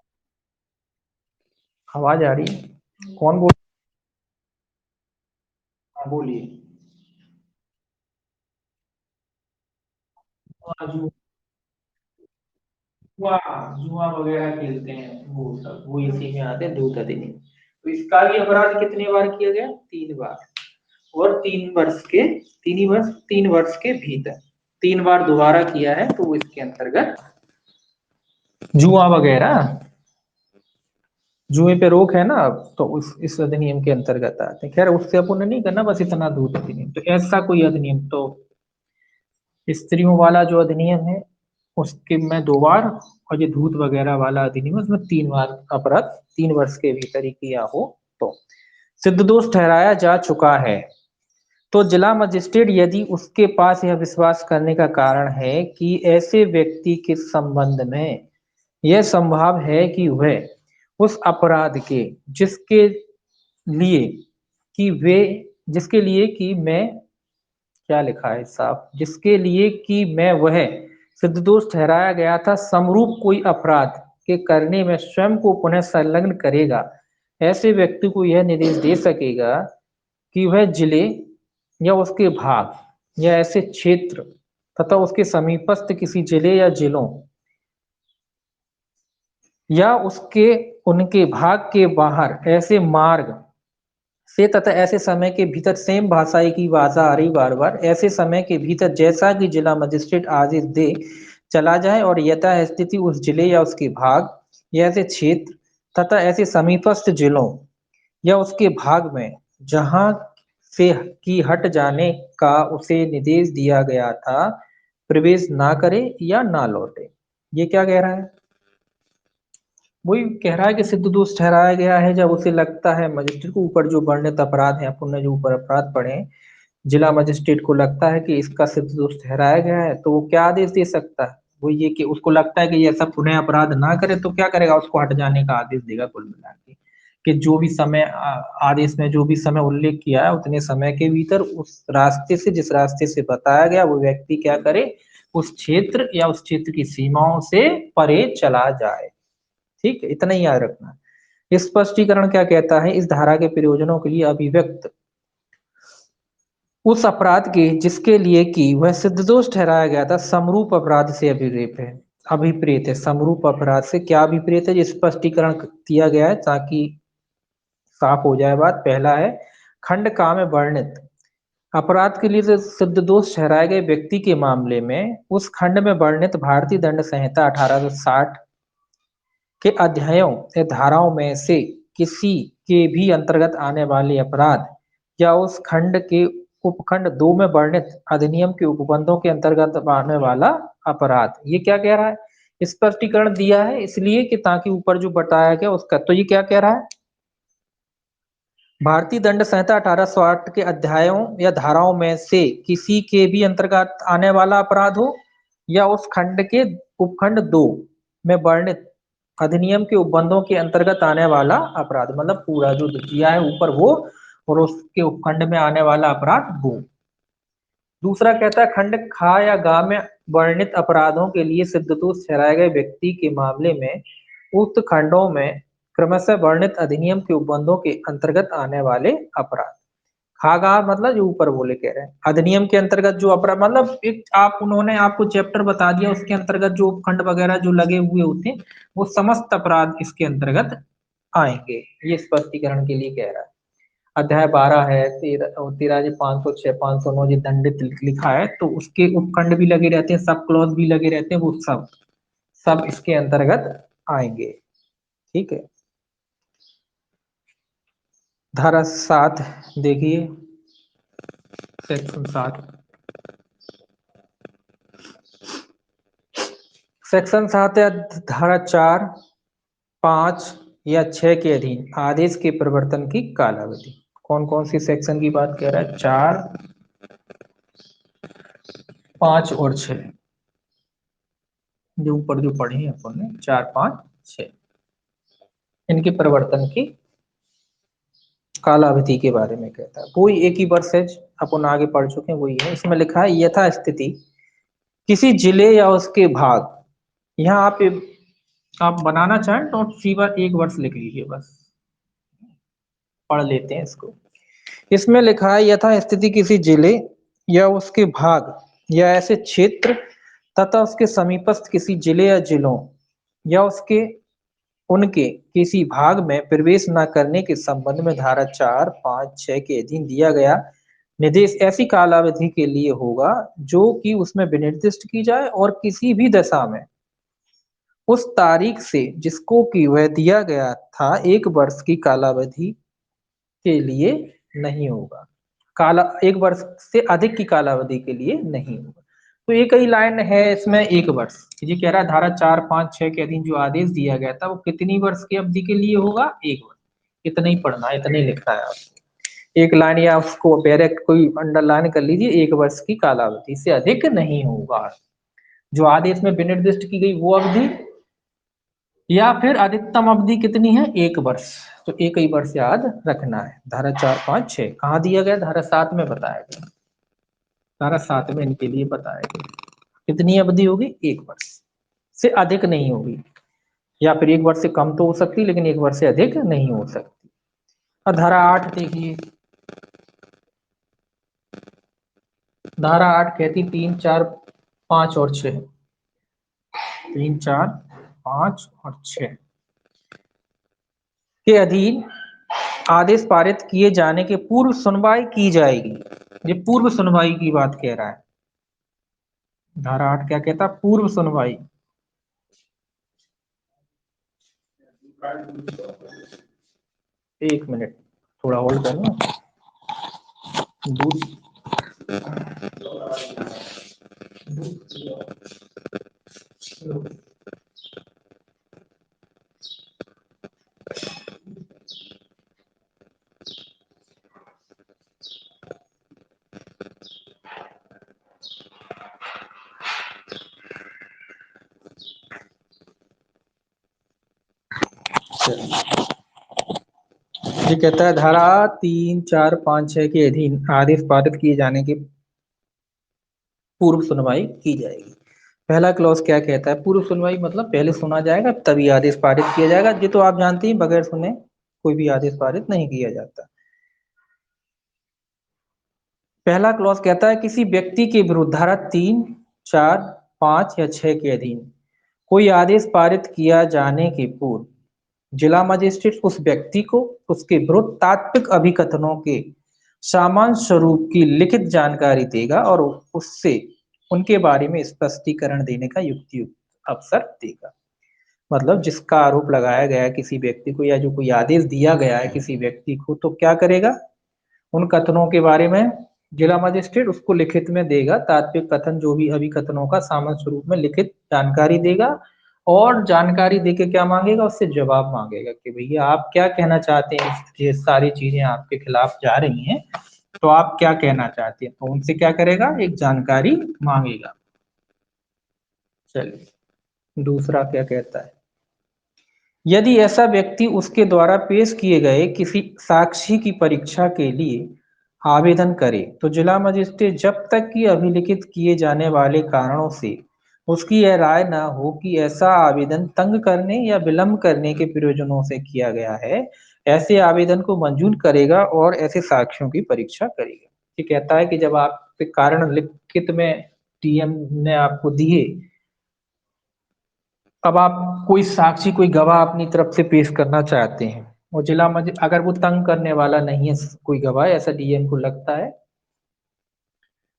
आवाज आ रही है? कौन बोल? हाँ, बोलिए। हाँ, जुआ, जुआ वगैरह खेलते हैं वो सब, वो इसी में आते हैं, धूत अधिनियम। तो इसका भी अपराध कितने बार किया गया? 3 बार। और 3 वर्ष के, 3 ही वर्ष, 3 वर्ष के भीतर 3 बार दोबारा किया है, तो वो इसके अंतर्गत जुआ वगैरह, जुए पे रोक है ना, तो उस इस अधिनियम के अंतर्गत आते हैं। खैर उससे अपन नहीं करना, बस इतना धूत अधिनियम। तो ऐसा कोई अधिनियम, तो स्त्रियों वाला जो अधिनियम है उसके में 2 बार, और ये धूत वगैरह वाला अधिनियम उसमें 3 बार अपराध 3 वर्ष के भीतर ही किया हो तो सिद्ध दोष ठहराया जा चुका है। तो जिला मजिस्ट्रेट यदि उसके पास यह विश्वास करने का कारण है कि ऐसे व्यक्ति के संबंध में यह संभव है कि वह उस अपराध के जिसके लिए जिसके लिए कि मैं, क्या लिखा है साहब, जिसके लिए कि मैं वह सिद्ध दोष ठहराया गया था समरूप कोई अपराध के करने में स्वयं को पुनः संलग्न करेगा, ऐसे व्यक्ति को यह निर्देश दे सकेगा कि वह जिले या उसके भाग या ऐसे क्षेत्र तथा उसके समीपस्थ किसी जिले या जिलों या उसके उनके भाग के बाहर ऐसे मार्ग से तथा ऐसे समय के भीतर, सेम भाषा की भाषा आ रही बार बार, ऐसे समय के भीतर जैसा कि जिला मजिस्ट्रेट आदेश दे चला जाए और यथा स्थिति उस जिले या उसके भाग या ऐसे क्षेत्र तथा ऐसे समीपस्थ जिलों या उसके भाग में जहां से की हट जाने का उसे निर्देश दिया गया था प्रवेश ना करे या ना लौटे। ये क्या कह रहा है? वही कह रहा है कि सिद्ध दोष ठहराया गया है जब उसे लगता है, मजिस्ट्रेट को ऊपर जो वर्णित अपराध है, अपन ने जो ऊपर अपराध पढ़े हैं, जिला मजिस्ट्रेट को लगता है कि इसका सिद्ध दोष ठहराया गया है, तो वो क्या आदेश दे सकता है? वो ये कि उसको लगता है कि ये ऐसा पुनः अपराध ना करे, तो क्या करेगा? उसको हट जाने का आदेश देगा कुल मिला के, कि जो भी समय आदेश में जो भी समय उल्लेख किया है उतने समय के भीतर उस रास्ते से, जिस रास्ते से बताया गया, वो व्यक्ति क्या करे? उस क्षेत्र या उस क्षेत्र की सीमाओं से परे चला जाए। ठीक है, इतना ही याद रखना। स्पष्टीकरण क्या कहता है? इस धारा के प्रयोजनों के लिए अभिव्यक्त उस अपराध के जिसके लिए कि वह सिद्ध दोष ठहराया गया था समरूप अपराध से अभिप्रेत है। समरूप अपराध से क्या अभिप्रेत है? ये स्पष्टीकरण दिया गया है ताकि साफ हो जाए बात। पहला है, खंड का में वर्णित अपराध के लिए सिद्ध दोष ठहराए गए व्यक्ति के मामले में उस खंड में वर्णित भारतीय दंड संहिता 1860 के अध्यायों या धाराओं में से किसी के भी अंतर्गत आने वाले अपराध या उस खंड के उपखंड 2 में वर्णित अधिनियम के उपबंधों के अंतर्गत आने वाला अपराध। ये क्या कह रहा है? स्पष्टीकरण दिया है इसलिए कि ताकि ऊपर जो बताया गया उसका, तो ये क्या कह रहा है? भारतीय दंड संहिता 1860 के अध्यायों या धाराओं में से किसी के भी अंतर्गत आने वाला अपराध हो या उस खंड के उपखंड 2 में वर्णित अधिनियम के उपबंधों के अंतर्गत आने वाला अपराध, मतलब पूरा जो दिया है ऊपर वो, और उसके उपखंड में आने वाला अपराध वो। दूसरा कहता है, खंड खा या गा में वर्णित अपराधों के लिए सिद्ध दोष ठहराए गए व्यक्ति के मामले में उक्त खंडों में क्रमशः वर्णित अधिनियम के उपबंधों के अंतर्गत आने वाले अपराध। खागा मतलब जो ऊपर बोले कह रहे हैं, अधिनियम के अंतर्गत जो अपराध, मतलब एक आप उन्होंने आपको चैप्टर बता दिया, उसके अंतर्गत जो उपखंड वगैरह जो लगे हुए होते हैं वो समस्त अपराध इसके अंतर्गत आएंगे। ये स्पष्टीकरण के लिए कह रहा है। अध्याय 12 है, 13 जी 506 509 जी दंडित लिखा है, तो उसके उपखंड भी लगे रहते हैं, सब क्लॉज भी लगे रहते हैं, वो सब सब इसके अंतर्गत आएंगे। ठीक है, धारा 7 देखिए, सेक्शन 7, सेक्शन 7 है धारा 4, 5 या 6 के अधीन आदेश के प्रवर्तन की कालावधि। कौन कौन सी सेक्शन की बात कह रहा है? 4, 5 और 6, जो ऊपर जो पढ़े हैं अपन ने, 4, 5, 6, इनके प्रवर्तन की कालावधि के बारे में कहता है। कोई एक ही वर्ष है, अपन आगे पढ़ चुके हैं, वही है। इसमें लिखा है, यथा स्थिति किसी जिले या उसके भाग, यहाँ आप बनाना चाहें तो सीधा एक वर्ष लिख लीजिए, बस पढ़ लेते हैं इसको। इसमें लिखा है, यथा स्थिति किसी जिले या उसके भाग या ऐसे क्षेत्र तथा उसके समीपस्थ किसी जिले या जिलों या उसके उनके किसी भाग में प्रवेश न करने के संबंध में धारा 4, 5, 6 के अधीन दिया गया निर्देश ऐसी कालावधि के लिए होगा जो कि उसमें विनिर्दिष्ट की जाए और किसी भी दशा में उस तारीख से जिसको कि वह दिया गया था 1 वर्ष की कालावधि के लिए नहीं होगा। काला 1 वर्ष से अधिक की कालावधि के लिए नहीं होगा। तो एक ही लाइन है इसमें, 1 वर्ष। ये कह रहा है धारा 4, 5, 6 के अधीन जो आदेश दिया गया था वो कितनी वर्ष की अवधि के लिए होगा? 1 वर्ष। इतना ही पढ़ना है, इतना ही लिखना है आपको। एक लाइन या उसको बैरक कोई अंडरलाइन कर लीजिए, 1 वर्ष की कालावधि से अधिक नहीं होगा। जो आदेश में विनिर्दिष्ट की गई वो अवधि या फिर अधिकतम अवधि कितनी है, 1 वर्ष। तो 1 ही वर्ष याद रखना है। धारा 4, 5, 6 कहाँ दिया गया, धारा 7 में बताया गया। धारा 7 में इनके लिए बताया गया कितनी अवधि होगी, 1 वर्ष से अधिक नहीं होगी, या फिर 1 वर्ष से कम तो हो सकती लेकिन 1 वर्ष से अधिक नहीं हो सकती। और धारा 8 देखिए, धारा 8 कहती 3, 4, 5 और 6, 3, 4, 5 और 6 के अधीन आदेश पारित किए जाने के पूर्व सुनवाई की जाएगी। ये पूर्व सुनवाई की बात कह रहा है। धारा 8 क्या कहता है, पूर्व सुनवाई। एक मिनट थोड़ा होल्ड करना। ये कहता है धारा 3, 4, 5, 6 के अधीन आदेश पारित किए जाने की पूर्व सुनवाई की जाएगी। पहला क्लॉज क्या कहता है, पूर्व सुनवाई मतलब पहले सुना जाएगा तभी आदेश पारित किया जाएगा। ये तो आप जानते हैं बगैर सुने कोई भी आदेश पारित नहीं किया जाता। पहला क्लॉज कहता है किसी व्यक्ति के विरुद्ध धारा 3, 4, 5 या 6 के अधीन कोई आदेश पारित किया जाने के पूर्व जिला मजिस्ट्रेट उस व्यक्ति को उसके विरुद्ध तात्विक अभिकथनों के सामान्य स्वरूप की लिखित जानकारी देगा और उससे उनके बारे में स्पष्टीकरण देने का युक्तियुक्त अवसर देगा। मतलब जिसका आरोप लगाया गया है किसी व्यक्ति को या जो कोई आदेश दिया गया है किसी व्यक्ति को, तो क्या करेगा, उन कथनों के बारे में जिला मजिस्ट्रेट उसको लिखित में देगा। तात्विक कथन जो भी अभिकथनों का सामान्य स्वरूप में लिखित जानकारी देगा और जानकारी देके क्या मांगेगा, उससे जवाब मांगेगा कि भैया आप क्या कहना चाहते हैं, ये सारी चीजें आपके खिलाफ जा रही हैं तो आप क्या कहना चाहते हैं, तो उनसे क्या करेगा, एक जानकारी मांगेगा। चलिए दूसरा क्या कहता है, यदि ऐसा व्यक्ति उसके द्वारा पेश किए गए किसी साक्षी की परीक्षा के लिए आवेदन करे तो जिला मजिस्ट्रेट जब तक कि अभिलिखित किए जाने वाले कारणों से उसकी यह राय न हो कि ऐसा आवेदन तंग करने या विलंब करने के प्रयोजनों से किया गया है, ऐसे आवेदन को मंजूर करेगा और ऐसे साक्ष्यों की परीक्षा करेगा। ये कहता है कि जब आप कारण लिखित में डीएम ने आपको दिए, अब आप कोई साक्षी कोई गवाह अपनी तरफ से पेश करना चाहते हैं और जिला मजिस्ट्रेट अगर वो तंग करने वाला नहीं है कोई गवाह, ऐसा डीएम को लगता है,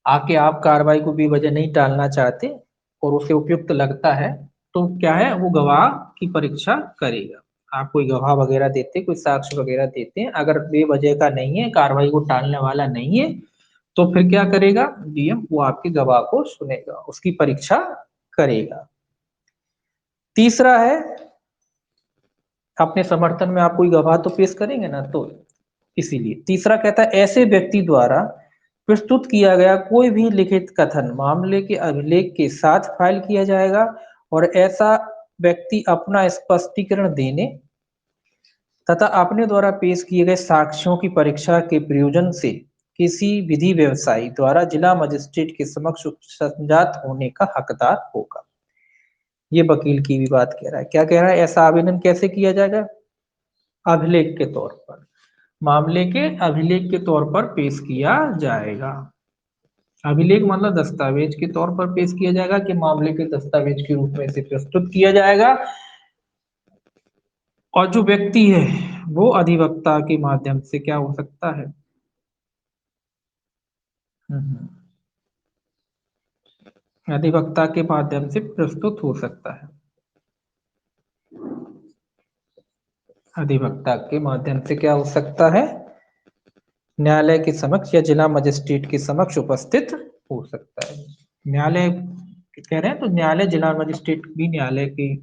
आके आप कार्रवाई को बेवजह नहीं टालना चाहते और उसे उपयुक्त लगता है, तो क्या है वो गवाह की परीक्षा करेगा। आप कोई गवाह वगैरह देते, कोई साक्ष्य वगैरह देते हैं, अगर बेवजह का नहीं है, कार्रवाई को टालने वाला नहीं है, तो फिर क्या करेगा डीएम, वो आपके गवाह को सुनेगा, उसकी परीक्षा करेगा। तीसरा है अपने समर्थन में आप कोई गवाह तो पेश करेंगे ना, तो इसीलिए तीसरा कहता है ऐसे व्यक्ति द्वारा प्रस्तुत किया गया कोई भी लिखित कथन मामले के अभिलेख के साथ फाइल किया जाएगा और ऐसा व्यक्ति अपना स्पष्टीकरण देने तथा अपने द्वारा पेश किए गए साक्ष्यों की परीक्षा के प्रयोजन से किसी विधि व्यवसायी द्वारा जिला मजिस्ट्रेट के समक्ष संजात होने का हकदार होगा। ये वकील की भी बात कह रहा है। क्या कह रहा है, ऐसा आवेदन कैसे किया जाएगा, अभिलेख के तौर पर, मामले के अभिलेख के तौर पर पेश किया जाएगा। अभिलेख मतलब दस्तावेज के तौर पर पेश किया जाएगा कि मामले के दस्तावेज के रूप में इसे प्रस्तुत किया जाएगा और जो व्यक्ति है वो अधिवक्ता के माध्यम से क्या हो सकता है, अधिवक्ता के माध्यम से प्रस्तुत हो सकता है, अधिवक्ता के माध्यम से क्या हो सकता है, न्यायालय के समक्ष या जिला मजिस्ट्रेट के समक्ष उपस्थित हो सकता है। न्यायालय कह रहे हैं तो न्यायालय जिला मजिस्ट्रेट भी न्यायालय की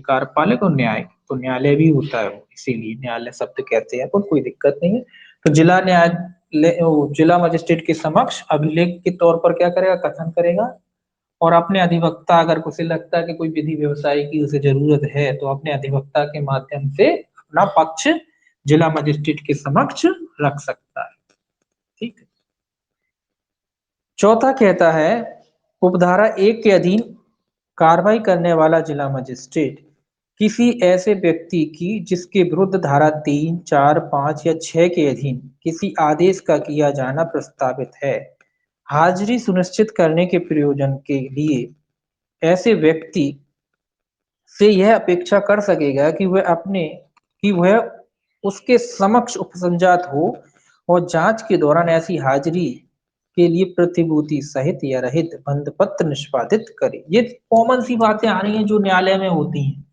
कार्यपालक और न्याय तो न्यायालय भी होता है वो, इसीलिए न्यायालय शब्द कहते हैं, पर कोई दिक्कत नहीं है। तो जिला न्यायालय जिला मजिस्ट्रेट के समक्ष अभिलेख के तौर पर क्या करेगा, कथन करेगा, और अपने अधिवक्ता, अगर उसे लगता है कि कोई विधि व्यवसाय की उसे जरूरत है तो अपने अधिवक्ता के माध्यम से अपना पक्ष जिला मजिस्ट्रेट के समक्ष रख सकता है। ठीक है। चौथा कहता है, उपधारा 1 के अधीन कार्रवाई करने वाला जिला मजिस्ट्रेट किसी ऐसे व्यक्ति की जिसके विरुद्ध धारा 3, 4, 5 या 6 के अधीन किसी आदेश का किया जाना प्रस्तावित है, हाजिरी सुनिश्चित करने के प्रयोजन के लिए ऐसे व्यक्ति से यह अपेक्षा कर सकेगा कि वह उसके समक्ष उपसंजात हो और जांच के दौरान ऐसी हाजिरी के लिए प्रतिभूति सहित या रहित बंद पत्र निष्पादित करे। ये कॉमन सी बातें आ रही हैं जो न्यायालय में होती हैं।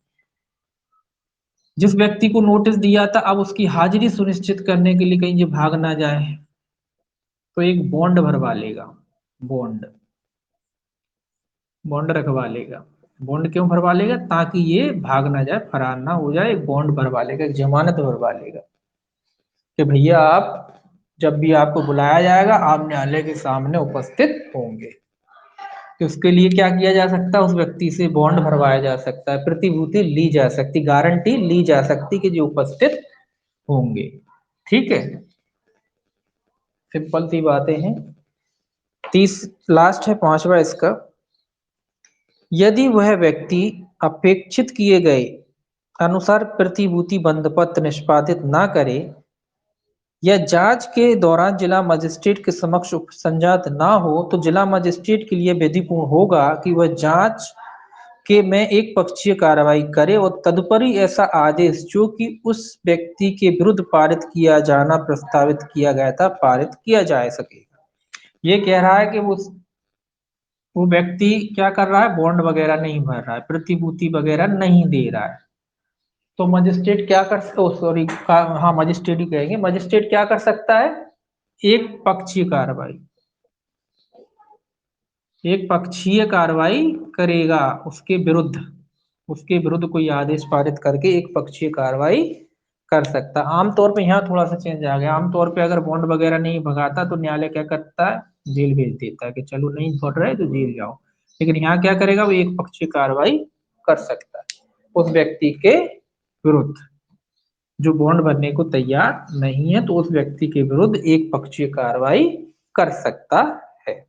जिस व्यक्ति को नोटिस दिया था, अब उसकी हाजिरी सुनिश्चित करने के लिए कहीं ये भाग ना जाए, तो एक बॉन्ड भरवा लेगा। बॉन्ड बॉन्ड रखवा लेगा। बॉन्ड क्यों भरवा लेगा? ताकि ये भाग ना जाए, फरार ना हो जाए। एक बॉन्ड भरवा लेगा, एक जमानत भरवा लेगा कि भैया आप जब भी आपको बुलाया जाएगा आप न्यायालय के सामने उपस्थित होंगे। तो उसके लिए क्या किया जा सकता है, उस व्यक्ति से बॉन्ड भरवाया जा सकता है, प्रतिभूति ली जा सकती, गारंटी ली जा सकती कि जो उपस्थित होंगे। ठीक है, सिंपल सी बातें हैं। लास्ट है पांचवा इसका, यदि वह व्यक्ति अपेक्षित किए गए अनुसार प्रतिभूति बंधपत्र निष्पादित ना करे या जांच के दौरान जिला मजिस्ट्रेट के समक्ष उपसंजात ना हो, तो जिला मजिस्ट्रेट के लिए विधिपूर्ण होगा कि वह जांच के में एक पक्षीय कार्रवाई करे और तदुपरि ऐसा आदेश जो कि उस व्यक्ति के विरुद्ध पारित किया जाना प्रस्तावित किया गया था पारित किया जा सकेगा। ये कह रहा है कि वो व्यक्ति क्या कर रहा है, बॉन्ड वगैरह नहीं भर रहा है, प्रतिभूति वगैरह नहीं दे रहा है, तो मजिस्ट्रेट क्या कर सकता, सॉरी हाँ मजिस्ट्रेट ही कहेंगे, मजिस्ट्रेट क्या कर सकता है, एक पक्षीय कार्रवाई, एक पक्षीय कार्रवाई करेगा उसके विरुद्ध कोई आदेश पारित करके एक पक्षीय कार्रवाई कर सकता। आमतौर पे यहाँ थोड़ा सा चेंज आ गया, आमतौर पे अगर बॉन्ड वगैरह नहीं भगाता तो न्यायालय क्या करता है, जेल भेज देता है कि चलो नहीं भर रहे तो जेल जाओ। लेकिन यहाँ क्या करेगा, वो एक पक्षीय कार्रवाई कर सकता है उस व्यक्ति के विरुद्ध जो बॉन्ड भरने को तैयार नहीं है, तो उस व्यक्ति के विरुद्ध एक पक्षीय कार्रवाई कर सकता है।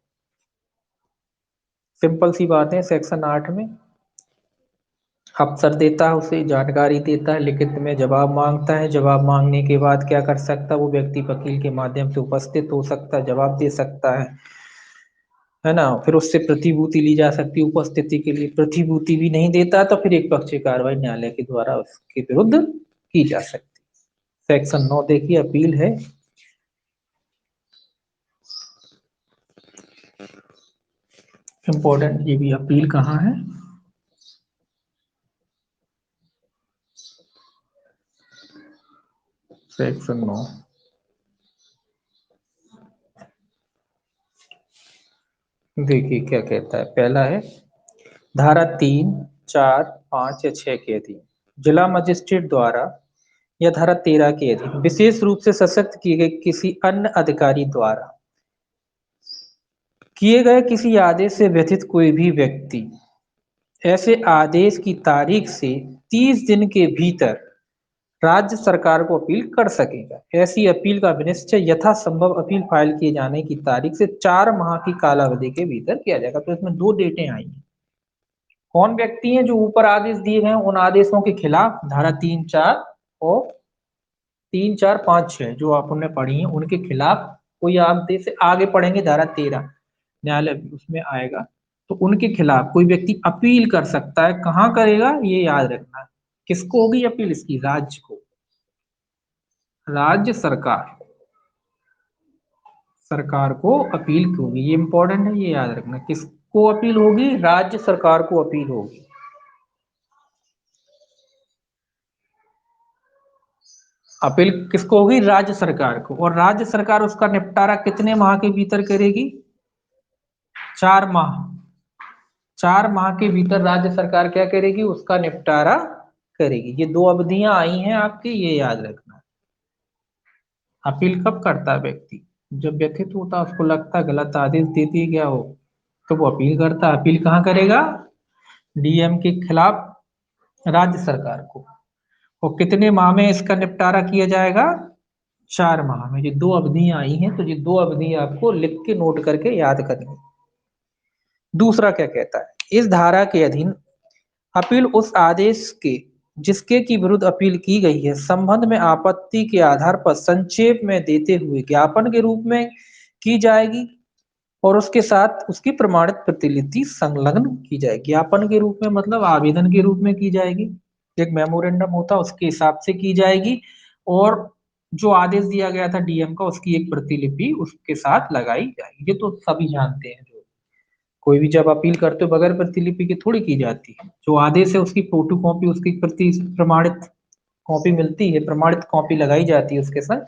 सिंपल सी बात है। सेक्शन 8 में अफसर देता है, उसे जानकारी देता है, लिखित में जवाब मांगता है, जवाब मांगने के बाद क्या कर सकता है, वो व्यक्ति वकील के माध्यम से उपस्थित हो सकता है, जवाब दे सकता है ना। फिर उससे प्रतिभूति ली जा सकती है उपस्थिति के लिए, प्रतिभूति भी नहीं देता तो फिर एक पक्षीय कार्रवाई न्यायालय के द्वारा उसके विरुद्ध की जा सकती है। सेक्शन 9 देखिए, अपील है। इंपॉर्टेंट, ये भी अपील कहाँ है, सेक्शन 9 देखिए क्या कहता है। पहला है, धारा 3, 4, 5 या 6 के अधीन जिला मजिस्ट्रेट द्वारा या धारा 13 के अधीन विशेष रूप से सशक्त किए गए किसी अन्य अधिकारी द्वारा किए गए किसी आदेश से व्यथित कोई भी व्यक्ति ऐसे आदेश की तारीख से 30 दिन के भीतर राज्य सरकार को अपील कर सकेगा। ऐसी अपील का विनिश्चय यथासंभव अपील फाइल किए जाने की तारीख से 4 माह की कालावधि के भीतर किया जाएगा। तो इसमें 2 डेटें आई हैं। कौन व्यक्ति हैं जो ऊपर आदेश दिए गए, उन आदेशों के खिलाफ धारा 3, 4 और 3, 4, 5, 6 जो आपने पढ़ी है उनके खिलाफ कोई आदेश, आगे पढ़ेंगे धारा 13 न्यायालय उसमें आएगा, तो उनके खिलाफ कोई व्यक्ति अपील कर सकता है। कहाँ करेगा ये याद रखना, किसको होगी अपील, इसकी राज्य को, राज्य सरकार को अपील होगी। ये इंपॉर्टेंट है, ये याद रखना, किसको अपील होगी, राज्य सरकार को अपील होगी। अपील किसको होगी, राज्य सरकार को, और राज्य सरकार उसका निपटारा कितने माह के भीतर करेगी, 4 माह। 4 माह के भीतर राज्य सरकार क्या करेगी, उसका निपटारा करेगी। ये दो अवधियां आई हैं आपके, ये याद रखना। अपील कब करता है व्यक्ति? जब व्यथित होता है, उसको लगता है गलत आदेश दे दिया गया हो, तो वो अपील करता है। अपील कहाँ करेगा? डीएम के खिलाफ राज्य सरकार को। और कितने माह में इसका निपटारा किया जाएगा? 4 माह में। ये दो अवधियां आई हैं, तो ये दो अवधि आपको लिख के नोट करके याद करनी। दूसरा क्या कहता है? इस धारा के अधीन अपील उस आदेश के जिसके की विरुद्ध अपील की गई है संबंध में आपत्ति के आधार पर संक्षेप में देते हुए ज्ञापन के रूप में की जाएगी और उसके साथ उसकी प्रमाणित प्रतिलिपि संलग्न की जाएगी। ज्ञापन के रूप में मतलब आवेदन के रूप में की जाएगी, एक मेमोरेंडम होता है उसके हिसाब से की जाएगी, और जो आदेश दिया गया था डीएम का उसकी एक प्रतिलिपि उसके साथ लगाई जाएगी। ये तो सभी जानते हैं। जो कोई भी जब अपील करते हो बगैर प्रतिलिपि के थोड़ी की जाती है। जो आदेश है उसकी फोटो कॉपी, उसकी प्रति प्रमाणित कॉपी मिलती है, प्रमाणित कॉपी लगाई जाती है उसके संग।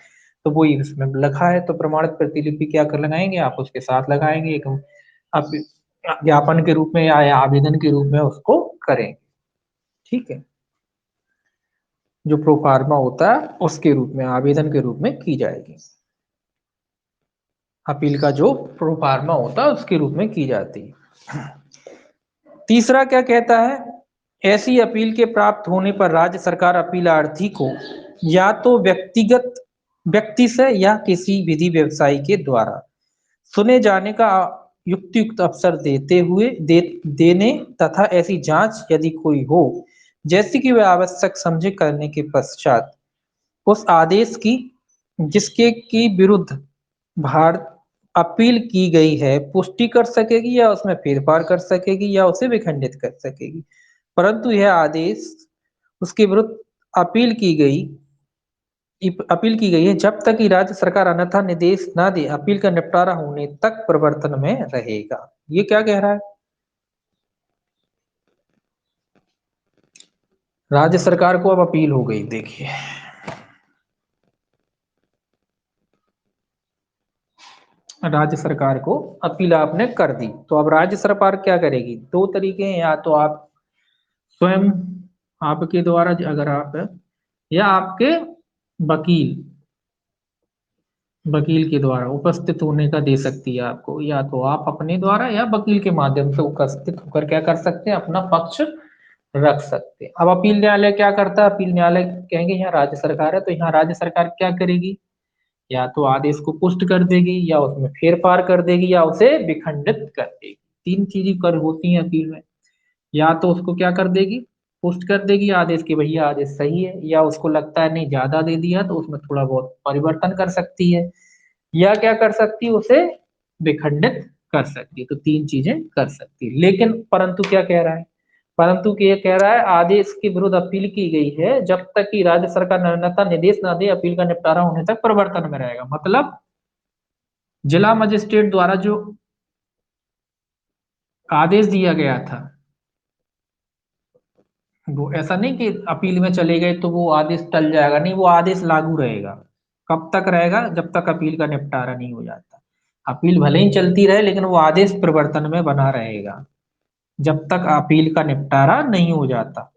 तो वो इसमें लिखा है, तो प्रमाणित प्रतिलिपि क्या कर लगाएंगे आप? उसके साथ लगाएंगे। एक आप ज्ञापन के रूप में या आवेदन के रूप में उसको करेंगे। ठीक है। जो प्रोफार्मा होता है उसके रूप में, आवेदन के रूप में की जाएगी। अपील का जो प्रोफार्मा होता है उसके रूप में की जाती है। तीसरा क्या कहता है? ऐसी अपील के प्राप्त होने पर राज्य सरकार अपीलार्थी को या तो व्यक्तिगत व्यक्ति से या किसी विधि व्यवसायी के द्वारा सुने जाने का युक्तियुक्त अवसर देने तथा ऐसी जांच यदि कोई हो जैसी कि वह आवश्यक समझे करने के पश्चात उस आदेश की जिसके की विरुद्ध भारत अपील की गई है पुष्टि कर सकेगी या उसमें फेरफार कर सकेगी या उसे विखंडित कर सकेगी। परंतु यह आदेश उसके विरुद्ध अपील की गई अपील की गई है जब तक कि राज्य सरकार अन्यथा निर्देश ना दे अपील का निपटारा होने तक प्रवर्तन में रहेगा। ये क्या कह रहा है? राज्य सरकार को अब अपील हो गई। देखिए, राज्य सरकार को अपील आपने कर दी, तो अब राज्य सरकार क्या करेगी? दो तरीके हैं, या तो आप स्वयं आपके द्वारा अगर आप है, या आपके वकील वकील के द्वारा उपस्थित होने का दे सकती है आपको। या तो आप अपने द्वारा या वकील के माध्यम से उपस्थित होकर क्या कर सकते हैं? अपना पक्ष रख सकते हैं। अब अपील न्यायालय क्या करता है? अपील न्यायालय कहेंगे यहाँ राज्य सरकार है, तो यहाँ राज्य सरकार क्या करेगी? या तो आदेश को पुष्ट कर देगी या उसमें फेरफार कर देगी या उसे विखंडित कर देगी। तीन चीजें कर होती हैं अपील में। या तो उसको क्या कर देगी? पुष्ट कर देगी आदेश की भैया आदेश सही है, या उसको लगता है नहीं ज्यादा दे दिया तो उसमें थोड़ा बहुत परिवर्तन कर सकती है, या क्या कर सकती है? उसे विखंडित कर सकती है। तो तीन चीजें कर सकती है। लेकिन परंतु क्या कह रहा है? परंतु कि ये कह रहा है आदेश के विरुद्ध अपील की गई है जब तक कि राज्य सरकार अन्यथा निर्देश ना दे अपील का निपटारा होने तक प्रवर्तन में रहेगा। मतलब जिला मजिस्ट्रेट द्वारा जो आदेश दिया गया था वो ऐसा नहीं कि अपील में चले गए तो वो आदेश टल जाएगा, नहीं, वो आदेश लागू रहेगा। कब तक रहेगा? जब तक अपील का निपटारा नहीं हो जाता। अपील भले ही चलती रहे लेकिन वो आदेश प्रवर्तन में बना रहेगा जब तक अपील का निपटारा नहीं हो जाता।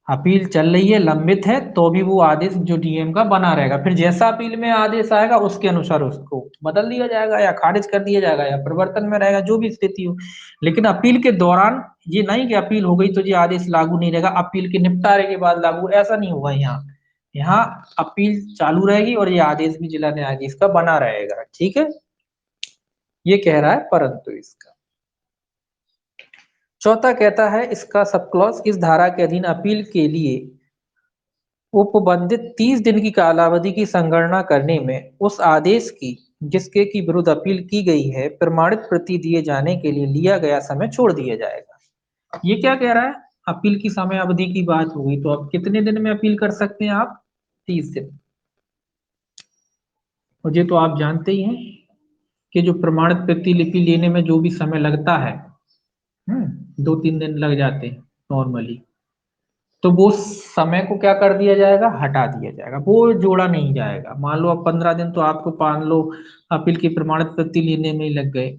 अपील चल रही है, लंबित है, तो भी वो आदेश जो डीएम का बना रहेगा। फिर जैसा अपील में आदेश आएगा उसके अनुसार उसको बदल दिया जाएगा या खारिज कर दिया जाएगा या परिवर्तन में रहेगा, जो भी स्थिति हो। लेकिन अपील के दौरान ये नहीं कि अपील हो गई तो ये आदेश लागू नहीं रहेगा, अपील के निपटारे के बाद लागू, ऐसा नहीं होगा। यहाँ यहाँ अपील चालू रहेगी और ये आदेश भी जिला न्यायाधीश का बना रहेगा। ठीक है, ये कह रहा है। परंतु इसका चौथा कहता है, इसका सब क्लॉज इस धारा के अधीन अपील के लिए उपबंधित 30 दिन की कालावधि की संगणना करने में उस आदेश की जिसके की विरुद्ध अपील की गई है प्रमाणित प्रति दिए जाने के लिए लिया गया समय छोड़ दिया जाएगा। ये क्या कह रहा है? अपील की समय अवधि की बात हुई, तो अब कितने दिन में अपील कर सकते हैं आप? 30 दिन। और ये तो आप जानते ही हैं कि जो प्रमाणित प्रतिलिपि लेने में जो भी समय लगता है, 2-3 दिन लग जाते हैं नॉर्मली, तो वो समय को क्या कर दिया जाएगा? हटा दिया जाएगा, वो जोड़ा नहीं जाएगा। मान लो अब 15 दिन तो आपको मान लो अपील की प्रमाणित प्रति लेने में ही लग गए,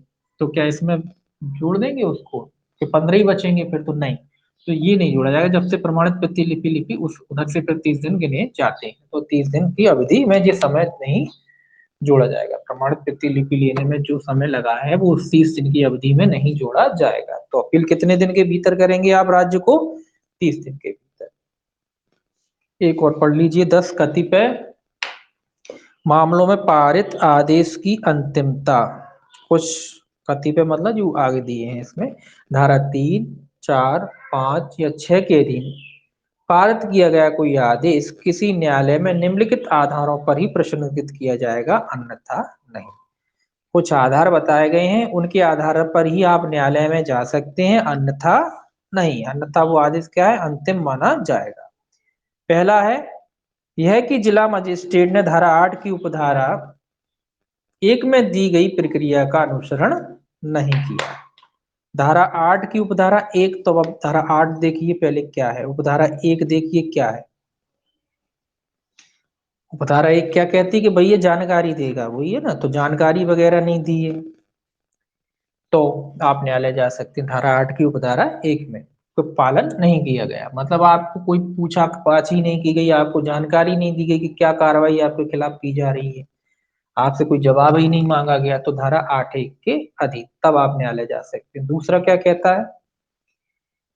तो क्या इसमें जोड़ देंगे उसको कि 15 ही बचेंगे? फिर तो नहीं। तो ये नहीं जोड़ा जाएगा जब से प्रमाणित प्रतिलिपि लिपि उस उधर से फिर 30 दिन गिने जाते हैं, तो 30 दिन की अवधि में ये समय नहीं जोड़ा जाएगा। प्रमाणित प्रतिलिपि लेने में जो समय लगा है वो उस 30 दिन की अवधि में नहीं जोड़ा जाएगा। तो अपील कितने दिन के भीतर करेंगे आप राज्य को? 30 दिन के भीतर। एक और पढ़ लीजिए, 10 कतिपय मामलों में पारित आदेश की अंतिमता। कुछ कतिपय मतलब जो आगे दिए हैं इसमें, धारा 3, 4, 5 या 6 के अधीन पारित किया गया कोई आदेश किसी न्यायालय में निम्नलिखित आधारों पर ही प्रश्नित किया जाएगा, अन्यथा नहीं। कुछ आधार बताए गए हैं, उनके आधार पर ही आप न्यायालय में जा सकते हैं, अन्यथा नहीं। अन्यथा वो आदेश क्या है? अंतिम माना जाएगा। पहला है यह कि जिला मजिस्ट्रेट ने धारा 8 की उपधारा 1 में दी गई प्रक्रिया का अनुसरण नहीं किया। धारा 8 की उपधारा 1, तो अब धारा 8 देखिए पहले क्या है, उपधारा 1 देखिए क्या है। उपधारा 1 क्या कहती है कि भैया जानकारी देगा, वही है ना, तो जानकारी वगैरह नहीं दी है तो आप न्यायालय जा सकते हैं। धारा 8 की उपधारा 1 में तो पालन नहीं किया गया, मतलब आपको कोई पूछा पाछ ही नहीं की गई, आपको जानकारी नहीं दी गई कि क्या कार्रवाई आपके खिलाफ की जा रही है, आपसे कोई जवाब ही नहीं मांगा गया, तो धारा 8(1) के अधीन तब आप न्यायालय जा सकते हैं। दूसरा क्या कहता है?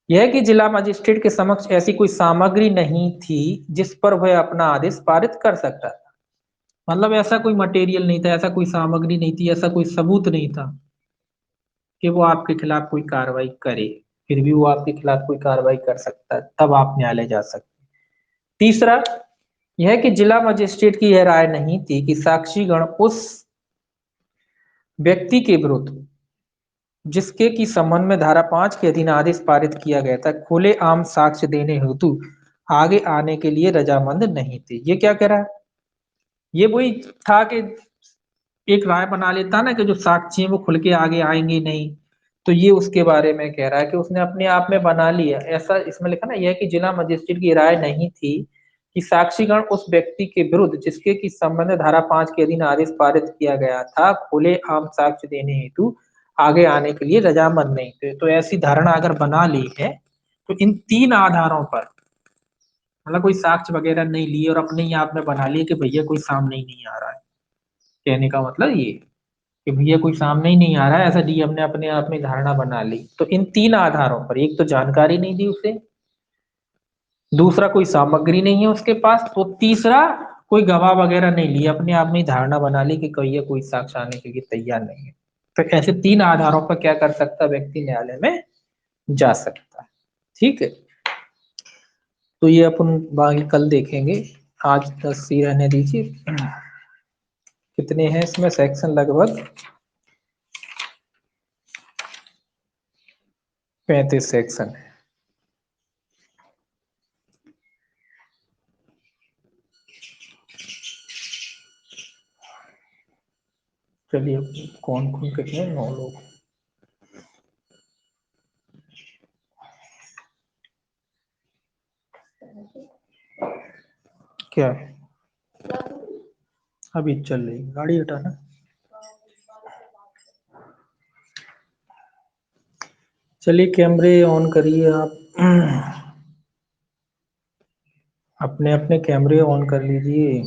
यह कि जिला मजिस्ट्रेट के समक्ष ऐसी कोई सामग्री नहीं थी जिस पर वह अपना आदेश पारित कर सकता था। मतलब ऐसा कोई मटेरियल नहीं था, ऐसा कोई सामग्री नहीं थी, ऐसा कोई सबूत नहीं था कि वो आपके खिलाफ कोई कार्रवाई करे, फिर भी वो आपके खिलाफ कोई कार्रवाई कर सकता है, तब आप न्यायालय जा सकते हैं। तीसरा यह कि जिला मजिस्ट्रेट की यह राय नहीं थी कि साक्षीगण उस व्यक्ति के विरुद्ध जिसके की संबंध में धारा 5 के अधीन आदेश पारित किया गया था खुले आम साक्ष्य देने हेतु आगे आने के लिए रजामंद नहीं थे। ये क्या कह रहा है? ये वही था कि एक राय बना लेता ना कि जो साक्षी हैं वो खुल के आगे आएंगे नहीं, तो ये उसके बारे में कह रहा है कि उसने अपने आप में बना लिया। ऐसा इसमें लिखा ना, यह कि जिला मजिस्ट्रेट की राय नहीं थी कि साक्षीगण उस व्यक्ति के विरुद्ध जिसके की संबंध धारा 5 के अधीन आदेश पारित किया गया था खुले आम साक्ष्य देने हेतु आगे आने के लिए रजामंद नहीं थे। तो ऐसी धारणा अगर बना ली है तो इन 3 आधारों पर, मतलब कोई साक्ष्य वगैरह नहीं लिए और अपने ही आप में बना लिए कि भैया कोई सामने ही नहीं आ रहा है, कहने का मतलब ये कि भैया कोई सामने ही नहीं आ रहा है, ऐसा डीएम ने अपने आप में धारणा बना ली। तो इन 3 आधारों पर, एक तो जानकारी नहीं दी उसे, दूसरा कोई सामग्री नहीं है उसके पास, तो तीसरा कोई गवाह वगैरह नहीं लिया, अपने आप में ही धारणा बना ली कि कोई कोई साक्ष्य आने के लिए तैयार नहीं है। तो ऐसे 3 आधारों पर क्या कर सकता व्यक्ति न्यायालय में जा सकता है। ठीक है, तो ये अपन बाकी कल देखेंगे, आज 10 ही रहने दीजिए। कितने हैं इसमें सेक्शन? लगभग 35 सेक्शन है। चलिए, कौन कौन कितने? 9 लोग। क्या है? अभी चल रही गाड़ी, हटाना। चलिए कैमरे ऑन करिए आप। अपने अपने कैमरे ऑन कर लीजिए।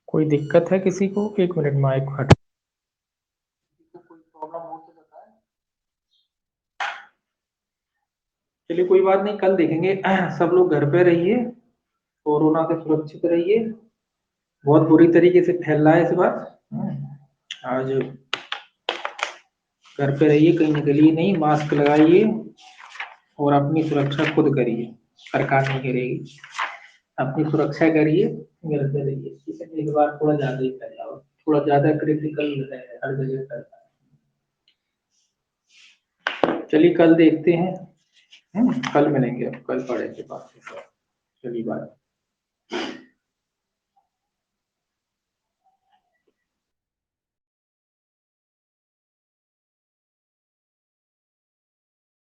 कोई दिक्कत है किसी को? 1 मिनट, माइक हट। कोई प्रॉब्लम हो तो बताएं। चलिए कोई बात नहीं, कल देखेंगे। सब लोग घर पे रहिए, कोरोना से सुरक्षित रहिए, बहुत बुरी तरीके से फैल रहा है इस बार। आज घर पे रहिए, कहीं निकलिए नहीं, मास्क लगाइए और अपनी सुरक्षा खुद करिए, सरकार नहीं करेगी। अपनी सुरक्षा करिए, घर पे रहिए। ठीक है, एक बार थोड़ा ज्यादा ही फैल जाओ, थोड़ा ज्यादा क्रिटिकल है, हर जगह फैलता है। चलिए कल देखते हैं, कल मिलेंगे, कल पढ़ेंगे बात। चलिए बाय।